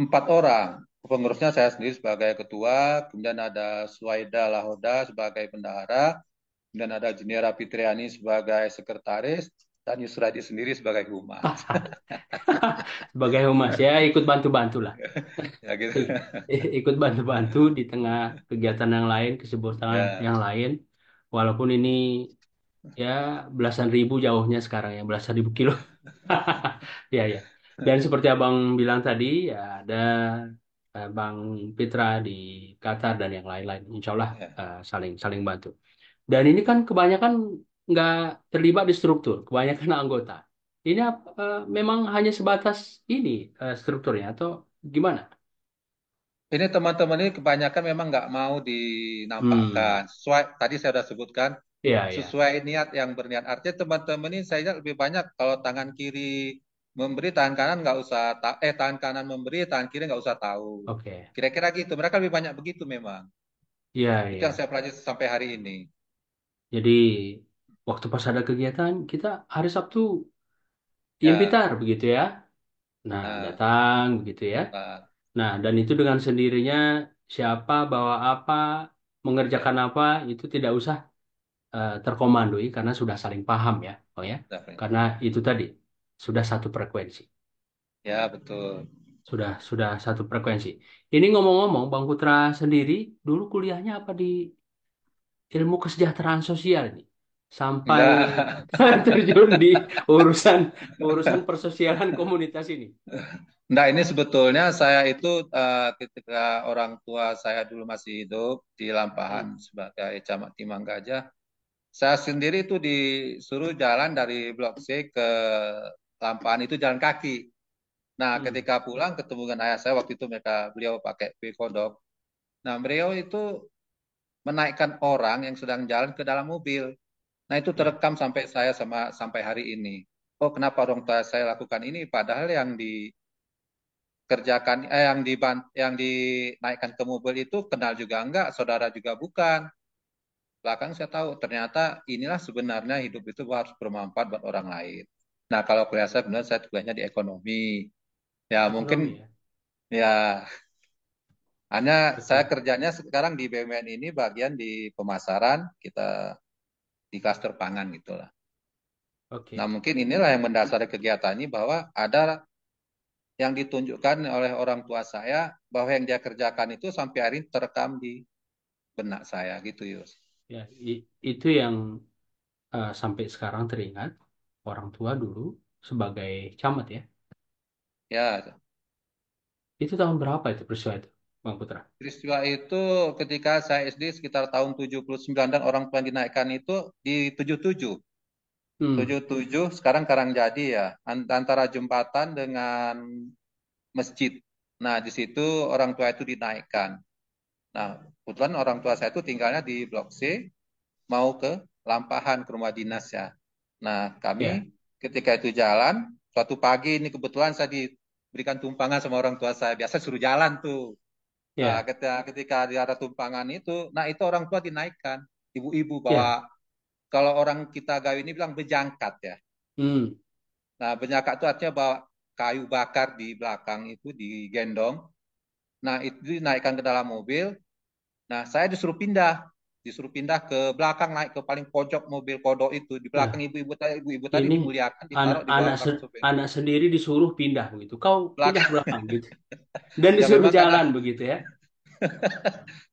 4 orang. Pengurusnya saya sendiri sebagai ketua, kemudian ada Suwaida Lahoda sebagai bendahara, kemudian ada Juniera Fitriani sebagai sekretaris, dan Yusradi sendiri sebagai humas. Sebagai humas ya ikut bantu-bantu lah. Ya gitu. Ikut bantu-bantu di tengah kegiatan yang lain, kesibukan Ya, yang lain. Walaupun ini ya belasan ribu jauhnya sekarang ya, belasan ribu kilo. Ya, ya. Dan seperti Abang bilang tadi, ya ada Bang Pitra di Qatar dan yang lain-lain. Insya Allah ya. saling saling bantu. Dan ini kan kebanyakan nggak terlibat di struktur, kebanyakan anggota. Ini memang hanya sebatas ini strukturnya atau gimana? Ini teman-teman ini kebanyakan memang nggak mau Hmm, dinampakkan. Sesuai tadi saya sudah sebutkan, iya, iya. sesuai niat yang berniat. Artinya teman-teman ini saya lihat lebih banyak kalau tangan kiri memberi, tangan kanan nggak usah tangan kanan memberi, tangan kiri nggak usah tahu. Oke. Kira-kira gitu. Mereka lebih banyak begitu memang. Iya, Itu iya. yang saya pelajari sampai hari ini. Jadi waktu pas ada kegiatan kita hari Sabtu Ya, Pintar begitu ya. Nah, nah, datang begitu ya. datang. Nah, dan itu dengan sendirinya siapa bawa apa, Ya, mengerjakan apa itu tidak usah terkomandoi karena sudah saling paham ya, oh ya. dapat. Karena itu tadi sudah satu frekuensi, Ya, betul. sudah satu frekuensi. Ini ngomong-ngomong, Bang Putra sendiri dulu kuliahnya apa di ilmu kesejahteraan sosial ini, sampai Enggak. terjun di urusan urusan persosialan komunitas ini. Nah, ini sebetulnya saya itu ketika orang tua saya dulu masih hidup di Lampahan Hmm, sebagai camat Timang Gajah, saya sendiri itu disuruh jalan dari Blok C ke Lampahan itu jalan kaki. Nah, hmm, ketika pulang ketemu dengan ayah saya waktu itu beliau pakai kodok. Nah, beliau itu menaikkan orang yang sedang jalan ke dalam mobil. Nah, itu Ya, terekam sampai saya sampai hari ini. Oh, kenapa orang tua saya lakukan ini? Padahal yang dikerjakan, yang dinaikkan ke mobil itu kenal juga enggak, saudara juga bukan. Belakang saya tahu ternyata inilah sebenarnya hidup itu harus bermanfaat buat orang lain. Nah, kalau kuliah saya benar saya kuliahnya di ekonomi. Ya mungkin ekonomi ya. ya hanya saya Betul. kerjanya sekarang di BUMN ini bagian di pemasaran, kita di klaster pangan gitulah. Nah, Oke. mungkin inilah yang mendasari kegiatan ini bahwa ada yang ditunjukkan oleh orang tua saya bahwa yang dia kerjakan itu sampai hari ini terekam di benak saya gitu, Yus. Ya, itu yang sampai sekarang teringat orang tua dulu sebagai camat ya. Ya, Itu tahun berapa itu peristiwa itu, Bang Putra? peristiwa itu ketika saya SD sekitar tahun 79 dan orang tua yang dinaikkan itu di 77. Hmm, 77 sekarang Karangjadi ya, antara jembatan dengan masjid. Nah, di situ orang tua itu dinaikkan. Nah, kebetulan orang tua saya itu tinggalnya di Blok C, mau ke Lampahan ke rumah dinas ya. Nah, kami ya, ketika itu jalan, suatu pagi ini kebetulan saya diberikan tumpangan sama orang tua saya. Biasa suruh jalan tuh. Nah, ya, ketika di ada tumpangan itu, nah itu orang tua dinaikkan. Ibu-ibu bawa, ya. kalau orang kita gawe ini bilang bejangkat ya. Hmm, Nah, bejangkat itu artinya bawa kayu bakar di belakang itu digendong. Nah, itu dinaikkan ke dalam mobil. Nah, saya disuruh pindah ke belakang, naik ke paling pojok mobil kodok itu. Di belakang nah, ibu-ibu tadi ini dimuliakan, anak ditaruh di bawah anak belakang supir. anak sendiri disuruh pindah begitu. Kau pindah ke Belakang, belakang gitu. Dan ya disuruh memang karena jalan begitu ya.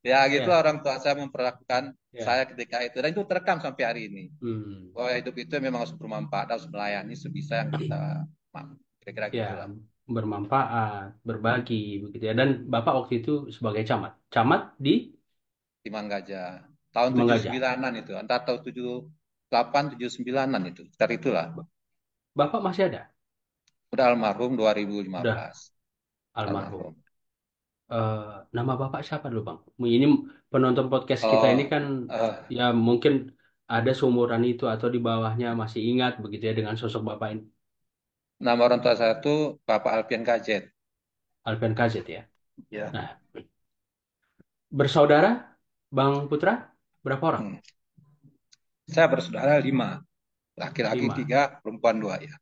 ya gitu Ya, orang tua saya memperlakukan ya. saya ketika itu dan itu terekam sampai hari ini. Hmm, Bahwa hidup itu memang harus bermanfaat, harus melayani sebisa yang kita mampu. Kira-kira ya, gitulah. bermanfaat, berbagi begitu ya. Dan Bapak waktu itu sebagai camat. Camat Di Manggaja. Tahun di tujuh Manggaja. sembilanan itu, antara tahun 78 79-an itu. Sekitar itulah. Bapak masih ada? Udah almarhum Udah 2015. almarhum. Almarhum. Eh, Nama Bapak siapa dulu, Bang? Ini penonton podcast kita ini Oh, kan eh, ya mungkin ada seumuran itu atau di bawahnya masih ingat begitu ya dengan sosok Bapak ini. nama orang tua saya itu Bapak Alpian Kajet. Alpen KZ ya. Ya. Nah, bersaudara Bang Putra berapa orang? Hmm. Saya bersaudara 5. Laki-laki 5. 3, perempuan 2 ya.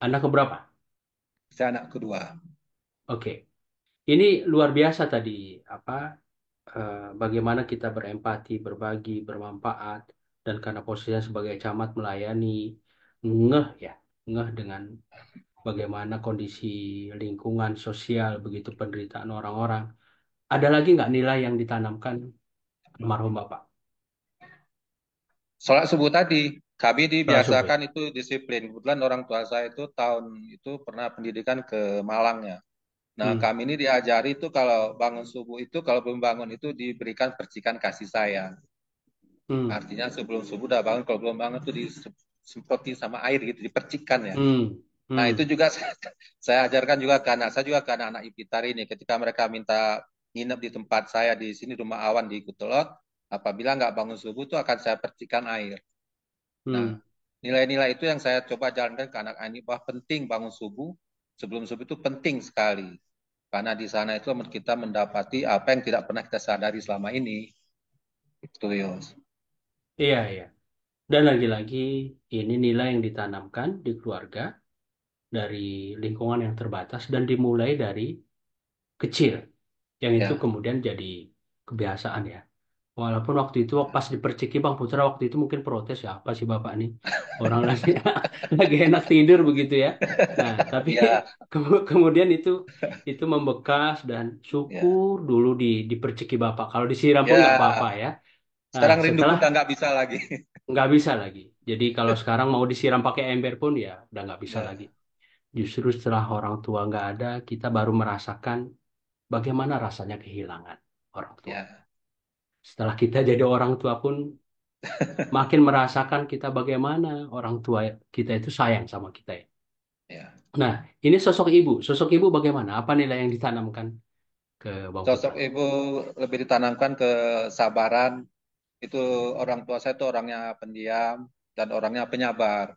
Anak keberapa? Saya anak kedua. Oke. Ini luar biasa tadi apa bagaimana kita berempati, berbagi, bermanfaat dan karena posisinya sebagai camat melayani ngeh ya, ngeh dengan bagaimana kondisi lingkungan sosial begitu penderitaan orang-orang. Ada lagi nggak nilai yang ditanamkan almarhum Bapak? Sholat subuh tadi, kami Soal subuh. dibiasakan itu disiplin. Kebetulan orang tua saya itu tahun itu pernah pendidikan ke Malang ya. Nah, Hmm, kami ini diajari itu kalau bangun subuh itu, kalau belum bangun itu diberikan percikan kasih sayang. hmm, Artinya sebelum subuh udah bangun, kalau belum bangun itu disemproti sama air gitu, dipercikkan ya. hmm, Nah, itu hmm, juga saya ajarkan juga ke anak saya juga ke anak-anak Ipitar ini. Ketika mereka minta nginep di tempat saya di sini rumah awan di Kutelot, apabila nggak bangun subuh itu akan saya percikan air. Nah, hmm. nilai-nilai itu yang saya coba jalankan ke anak ini bahwa penting bangun subuh, sebelum subuh itu penting sekali. Karena di sana itu kita mendapati apa yang tidak pernah kita sadari selama ini. Itu, Yos. Iya, iya. Dan lagi-lagi ini nilai yang ditanamkan di keluarga dari lingkungan yang terbatas dan dimulai dari kecil, yang itu Ya, kemudian jadi kebiasaan ya. Walaupun waktu itu pas diperciki Bang Putra waktu itu mungkin protes ya apa sih Bapak nih orang lagi lagi enak tidur begitu ya. Nah, tapi ya, kemudian itu membekas dan ya. syukur dulu diperciki Bapak. Kalau disiram pun nggak apa-apa Ya, ya. Nah, sekarang rindu setelah udah nggak bisa lagi. nggak bisa lagi. Jadi kalau sekarang mau disiram pakai ember pun ya udah nggak bisa lagi. Ya, Justru setelah orang tua nggak ada, kita baru merasakan bagaimana rasanya kehilangan orang tua. ya, Setelah kita jadi orang tua pun makin merasakan kita bagaimana orang tua kita itu sayang sama kita ya. ya. Nah, ini sosok ibu. Sosok ibu bagaimana? Apa nilai yang ditanamkan ke Bang Sosok Putra? ibu lebih ditanamkan kesabaran, Itu orang tua saya itu orangnya pendiam dan orangnya penyabar.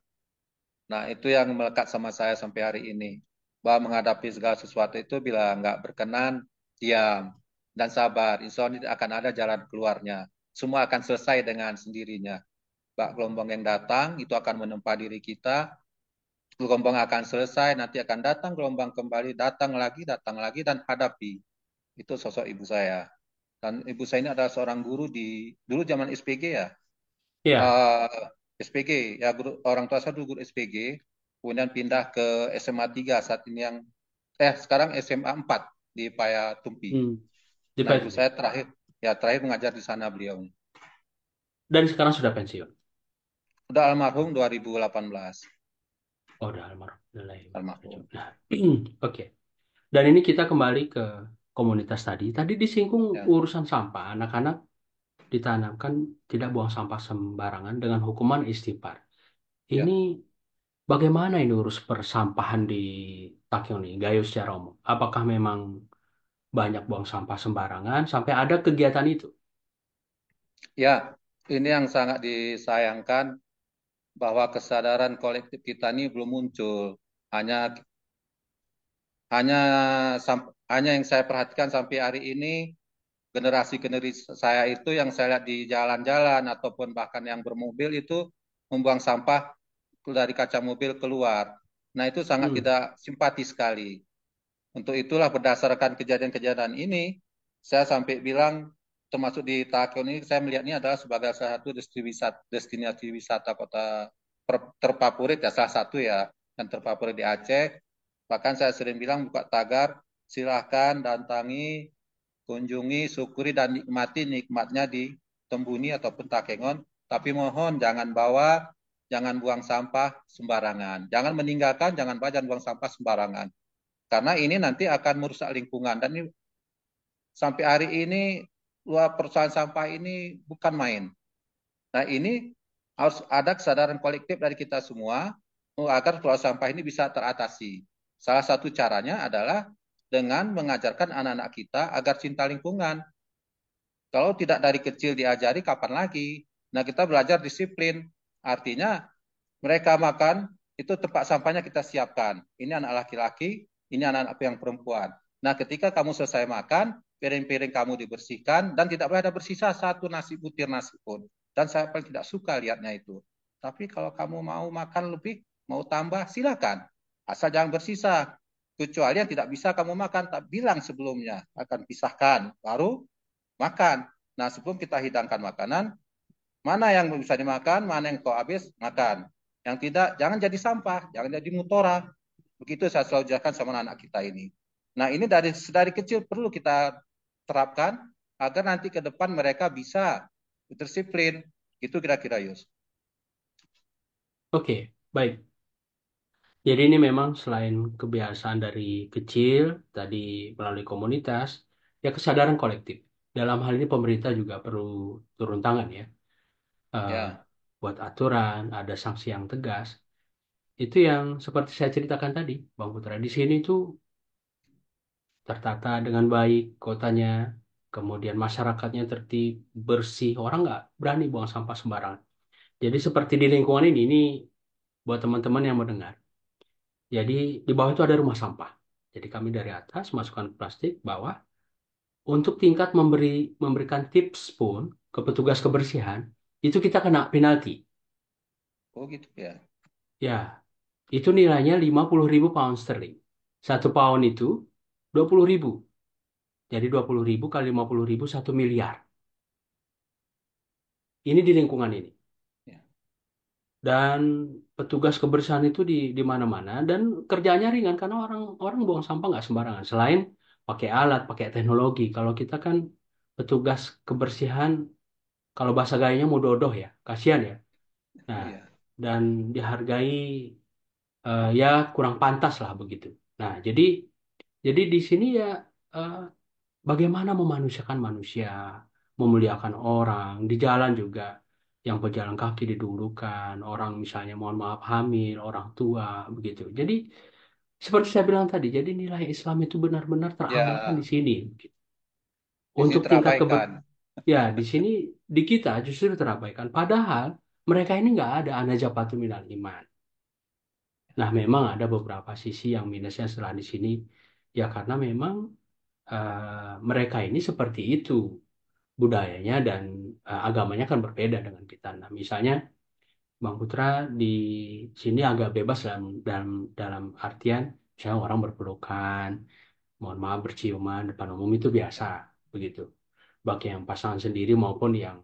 Nah, itu yang melekat sama saya sampai hari ini. Bahwa menghadapi segala sesuatu itu bila nggak berkenan, diam dan sabar. Insya Allah akan ada jalan keluarnya. Semua akan selesai dengan sendirinya. Bak gelombang yang datang itu akan menempa diri kita. Gelombang akan selesai, nanti akan datang gelombang kembali, datang lagi dan hadapi. Itu sosok ibu saya. Dan ibu saya ini adalah seorang guru di dulu zaman SPG ya. Iya. eh SPG ya guru, orang tua saya dulu guru SPG, kemudian pindah ke SMA 3 saat ini yang sekarang SMA 4 di Payatumpi. Hmm. Di Nah, ibu PSB. saya terakhir mengajar di sana beliau. Dan sekarang sudah pensiun. Udah almarhum 2018. Oh, udah almarhum. Udah lah, ya. Almarhum. Nah, oke. Dan ini kita kembali ke komunitas tadi. Tadi disinggung Ya. urusan sampah. Anak-anak ditanamkan tidak buang sampah sembarangan dengan hukuman istighfar. Ini Ya. bagaimana ini urus persampahan di Takyong ini, Gayo secara umum? Apakah memang banyak buang sampah sembarangan sampai ada kegiatan itu? Ya, ini yang sangat disayangkan bahwa kesadaran kolektif kita ini belum muncul. Hanya hanya hanya yang saya perhatikan sampai hari ini generasi-generasi saya itu yang saya lihat di jalan-jalan ataupun bahkan yang bermobil itu membuang sampah dari kaca mobil keluar. Nah, itu sangat Hmm, tidak simpati sekali. Untuk itulah berdasarkan kejadian-kejadian ini, saya sampai bilang termasuk di Takun ini saya melihatnya adalah sebagai salah satu destinasi wisata kota terfavorit ya salah satu ya yang terfavorit di Aceh. Bahkan saya sering bilang buka tagar silahkan datangi kunjungi, syukuri dan nikmati nikmatnya di Tembuni ataupun Takengon. Tapi mohon jangan buang sampah sembarangan. Jangan meninggalkan, jangan buang sampah sembarangan. Karena ini nanti akan merusak lingkungan. Dan ini, sampai hari ini luar persoalan sampah ini bukan main. Nah, ini harus ada kesadaran kolektif dari kita semua agar persoalan sampah ini bisa teratasi. Salah satu caranya adalah dengan mengajarkan anak-anak kita agar cinta lingkungan. Kalau tidak dari kecil diajari, kapan lagi? Nah, kita belajar disiplin. Artinya, mereka makan, itu tempat sampahnya kita siapkan. Ini anak laki-laki, ini anak-anak yang perempuan. Nah, ketika kamu selesai makan, piring-piring kamu dibersihkan, dan tidak boleh ada bersisa satu nasi butir nasi pun. Dan saya paling tidak suka lihatnya itu. Tapi kalau kamu mau makan lebih, mau tambah, silakan. Asal jangan bersisa. Kecuali yang tidak bisa kamu makan, tak bilang sebelumnya. Akan pisahkan, baru makan. Nah, sebelum kita hidangkan makanan, mana yang bisa dimakan, mana yang kau habis, makan. Yang tidak, jangan jadi sampah, jangan jadi mutora. Begitu saya selalu jelaskan sama anak kita ini. Nah, ini dari kecil perlu kita terapkan agar nanti ke depan mereka bisa disiplin. Itu kira-kira Yus. oke, baik. Jadi ini memang selain kebiasaan dari kecil, tadi melalui komunitas, ya kesadaran kolektif. Dalam hal ini pemerintah juga perlu turun tangan ya, eh, Ya, buat aturan, ada sanksi yang tegas. Itu yang seperti saya ceritakan tadi, Bang Putra. Di sini tuh tertata dengan baik kotanya, kemudian masyarakatnya tertib, bersih, orang nggak berani buang sampah sembarangan. Jadi seperti di lingkungan ini buat teman-teman yang mendengar. Jadi di bawah itu ada rumah sampah. Jadi kami dari atas masukkan plastik, bawah. Untuk tingkat memberikan tips pun ke petugas kebersihan, itu kita kena penalti. oh gitu ya. Ya, itu nilainya 50.000 pound sterling. Satu pound itu 20.000. Jadi 20.000 kali 50.000 1 miliar. Ini di lingkungan ini. Ya, Dan petugas kebersihan itu di mana-mana dan kerjanya ringan karena orang orang buang sampah nggak sembarangan. Selain pakai alat, pakai teknologi. Kalau kita kan petugas kebersihan, kalau bahasa gayanya mau dodoh ya, kasihan ya. Nah, iya. dan dihargai ya kurang pantas lah begitu. Nah, jadi di sini ya eh, bagaimana memanusiakan manusia, memuliakan orang, di jalan juga yang pejalan kaki didulukan, orang misalnya mohon maaf hamil, orang tua, begitu. Jadi seperti saya bilang tadi, jadi nilai Islam itu benar-benar teramalkan Ya, di sini. di sini Untuk tingkat terabaikan. ya di sini di kita justru terabaikan. Padahal mereka ini nggak ada anajapatu minal iman. Nah, memang ada beberapa sisi yang minusnya setelah di sini. Ya karena memang mereka ini seperti itu budayanya dan agamanya kan berbeda dengan kita. Nah, misalnya Bang Putra di sini agak bebas dalam dalam artian misalnya orang berpelukan, mohon maaf berciuman depan umum itu biasa begitu. Bagi yang pasangan sendiri maupun yang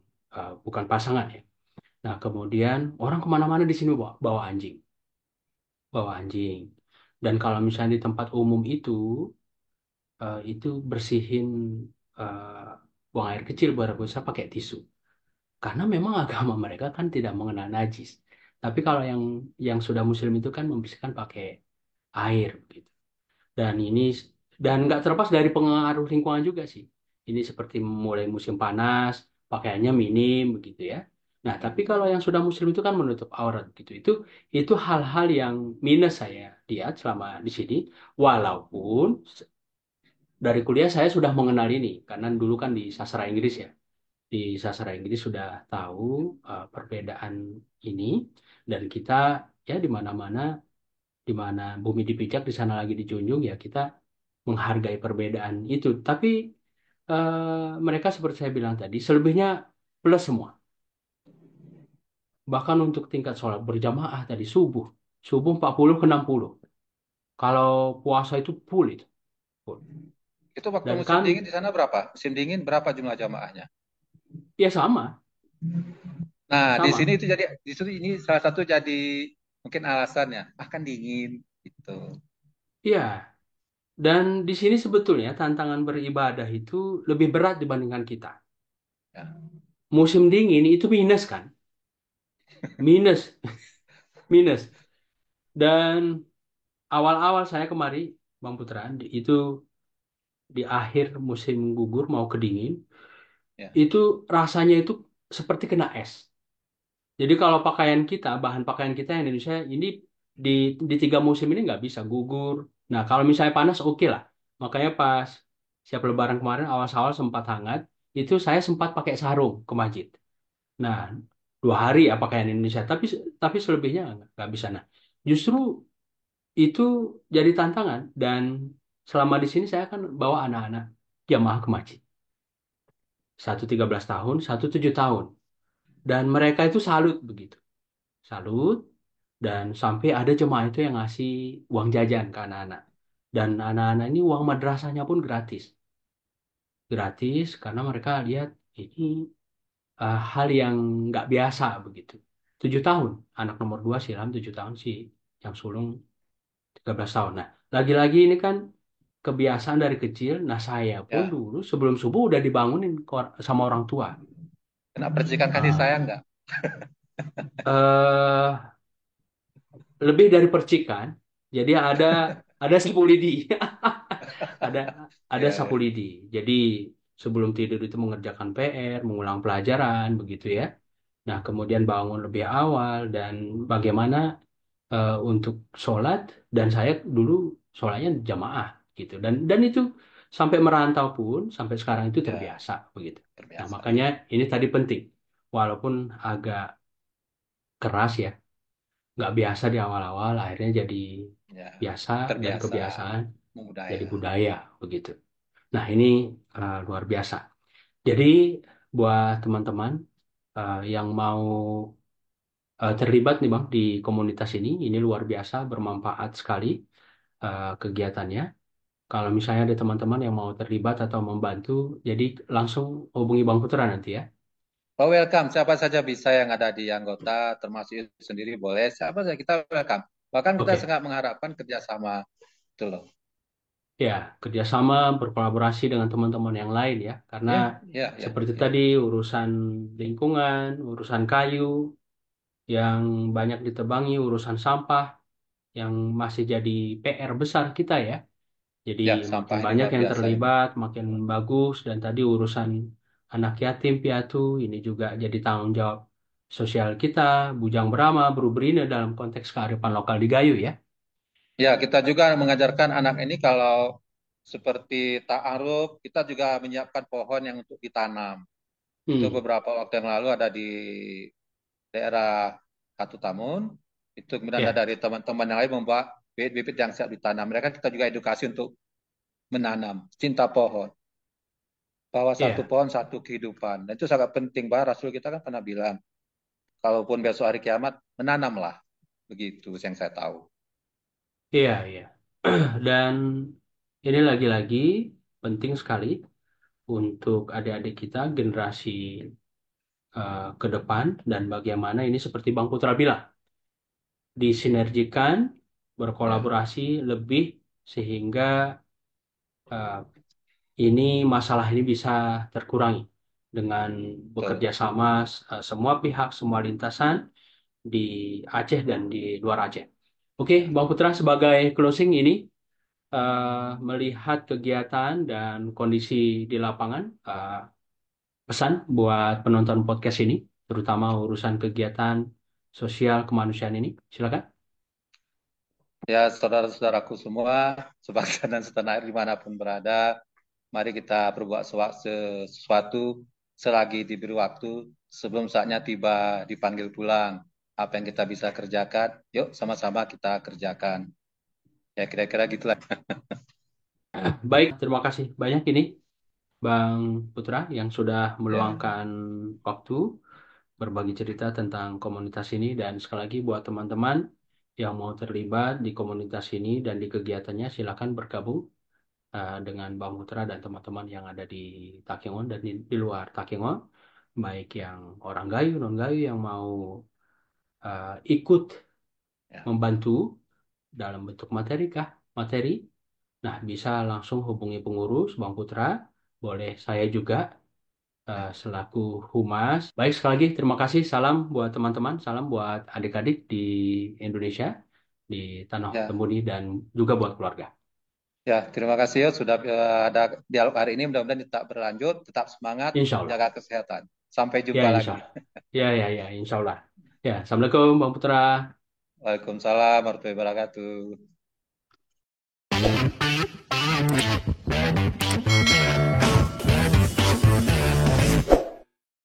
bukan pasangan ya. Nah, kemudian orang kemana-mana di sini bawa anjing, bawa anjing. Dan kalau misalnya di tempat umum itu bersihin buang air kecil besar pakai tisu. Karena memang agama mereka kan tidak mengenal najis. Tapi kalau yang sudah muslim itu kan membersihkan pakai air begitu. Dan ini dan nggak terlepas dari pengaruh lingkungan juga sih. Ini seperti mulai musim panas, pakaiannya minim begitu ya. Nah, tapi kalau yang sudah muslim itu kan menutup aurat gitu. Itu hal-hal yang minus saya lihat selama di sini. Walaupun dari kuliah saya sudah mengenal ini karena dulu kan di sastra Inggris ya. Di sastra Inggris sudah tahu perbedaan ini dan kita ya di mana bumi dipijak di sana lagi dijunjung ya kita menghargai perbedaan itu. Tapi mereka seperti saya bilang tadi selebihnya plus semua. Bahkan untuk tingkat sholat berjamaah tadi subuh 40 ke 60. Kalau puasa itu full itu. Full. Itu waktu Dan musim kan dingin di sana berapa? Musim dingin berapa jumlah jamaahnya? ya sama, Nah, di sini sama. itu jadi di sini ini salah satu jadi mungkin alasannya, kan dingin gitu. Iya, dan di sini sebetulnya tantangan beribadah itu lebih berat dibandingkan kita. Ya. Musim dingin itu minus kan? Minus, minus. Dan awal-awal saya kemari, Bang Putra, itu di akhir musim gugur mau ke dingin, Ya. itu rasanya itu seperti kena es. Jadi kalau pakaian kita, bahan pakaian kita yang Indonesia ini di di 3 musim ini nggak bisa gugur. Nah kalau misalnya panas oke lah. Makanya pas siap Lebaran kemarin awal-awal sempat hangat, itu saya sempat pakai sarung ke masjid. Nah, 2 hari ya pakaian Indonesia, tapi selebihnya nggak bisa. Nah, justru itu jadi tantangan dan selama di sini saya kan bawa anak-anak jamaah ke masjid. Satu 13 tahun, satu 7 tahun. Dan mereka itu salut begitu. Salut dan sampai ada jemaah itu yang ngasih uang jajan ke anak-anak. Dan anak-anak ini uang madrasahnya pun gratis. Gratis karena mereka lihat ini hal yang nggak biasa begitu. 7 tahun, anak nomor 2 silam 7 tahun sih, yang sulung 13 tahun. Nah, lagi-lagi ini kan kebiasaan dari kecil. Nah, saya pun Ya. dulu sebelum subuh udah dibangunin sama orang tua. Kena percikan kasih Ah, sayang nggak? eh lebih dari percikan, jadi ada sapu lidi, ada ada Ya, sapu ya. lidi. Jadi sebelum tidur itu mengerjakan PR, mengulang pelajaran, begitu ya. Nah, kemudian bangun lebih awal dan bagaimana untuk sholat dan saya dulu sholatnya jamaah gitu dan itu sampai merantau pun sampai sekarang itu Ya, terbiasa begitu. Nah, terbiasa makanya ya. ini tadi penting walaupun agak keras ya, nggak biasa di awal-awal akhirnya jadi Ya, biasa, dari terbiasa kebiasaan jadi budaya. budaya begitu. Nah, ini luar biasa. Jadi buat teman-teman yang mau terlibat nih Bang di komunitas ini luar biasa bermanfaat sekali kegiatannya. Kalau misalnya ada teman-teman yang mau terlibat atau membantu, jadi langsung hubungi Bang Putra nanti ya. Oh, welcome. Siapa saja bisa yang ada di anggota, termasuk itu sendiri boleh. Siapa saja kita welcome. Bahkan kita Oke, sangat mengharapkan kerjasama itu loh. ya kerjasama berkolaborasi dengan teman-teman yang lain ya, karena Ya, ya, ya, seperti ya. tadi urusan lingkungan, urusan kayu yang banyak ditebangi, urusan sampah yang masih jadi PR besar kita ya. Jadi Ya, makin sampah ini banyak luar yang biasa ini. terlibat, makin bagus. Dan tadi urusan anak yatim piatu ini juga jadi tanggung jawab sosial kita, bujang berama, berubrina dalam konteks kearifan lokal di Gayo ya. Ya, kita juga mengajarkan anak ini kalau seperti ta'aruf, kita juga menyiapkan pohon yang untuk ditanam. Itu Hmm. beberapa waktu yang lalu ada di daerah Katutamun. Itu kemudian ada Ya, dari teman-teman yang lain membawa bibit-bibit yang siap ditanam. Mereka kita juga edukasi untuk menanam, cinta pohon. Bahwa satu ya, pohon satu kehidupan. Dan itu sangat penting. Bahwa Rasul kita kan pernah bilang, kalaupun besok hari kiamat, menanamlah. Begitu yang saya tahu. iya, iya. Dan ini lagi-lagi penting sekali untuk adik-adik kita generasi ke depan dan bagaimana ini seperti Bang Putra bilang, disinergikan, Ya, berkolaborasi lebih sehingga eh, ini masalah ini bisa terkurangi dengan betul. bekerja sama semua pihak, semua lintasan di Aceh dan di luar Aceh. Oke, Ya, Bang Putra sebagai closing ini melihat kegiatan dan kondisi di lapangan, pesan buat penonton podcast ini, terutama urusan kegiatan sosial kemanusiaan ini. Silakan. ya saudara-saudaraku semua, sebangsa dan setanah air dimanapun berada, mari kita berbuat sesuatu selagi diberi waktu sebelum saatnya tiba dipanggil pulang. Apa yang kita bisa kerjakan, yuk sama-sama kita kerjakan. Ya kira-kira gitulah. Baik, terima kasih banyak ini Bang Putra yang sudah Ya, meluangkan waktu berbagi cerita tentang komunitas ini dan sekali lagi buat teman-teman yang mau terlibat di komunitas ini dan di kegiatannya silakan bergabung dengan Bang Putra dan teman-teman yang ada di Takengon dan di luar Takengon, baik yang orang Gayo, non Gayo yang mau ikut ya, membantu dalam bentuk materi kah? Materi. Nah, bisa langsung hubungi pengurus Bang Putra, boleh saya juga ya, selaku humas. Baik, sekali lagi terima kasih. Salam buat teman-teman, salam buat adik-adik di Indonesia, di Tanah ya. Temuni, dan juga buat keluarga. Ya, terima kasih ya sudah ada dialog hari ini. Mudah-mudahan tetap berlanjut, tetap semangat, Insya Allah. jaga kesehatan. Sampai Ya, jumpa insya lagi. Allah. Ya, ya, ya, insya Allah. Ya, Assalamualaikum Bang Putra. Waalaikumsalam warahmatullahi wabarakatuh.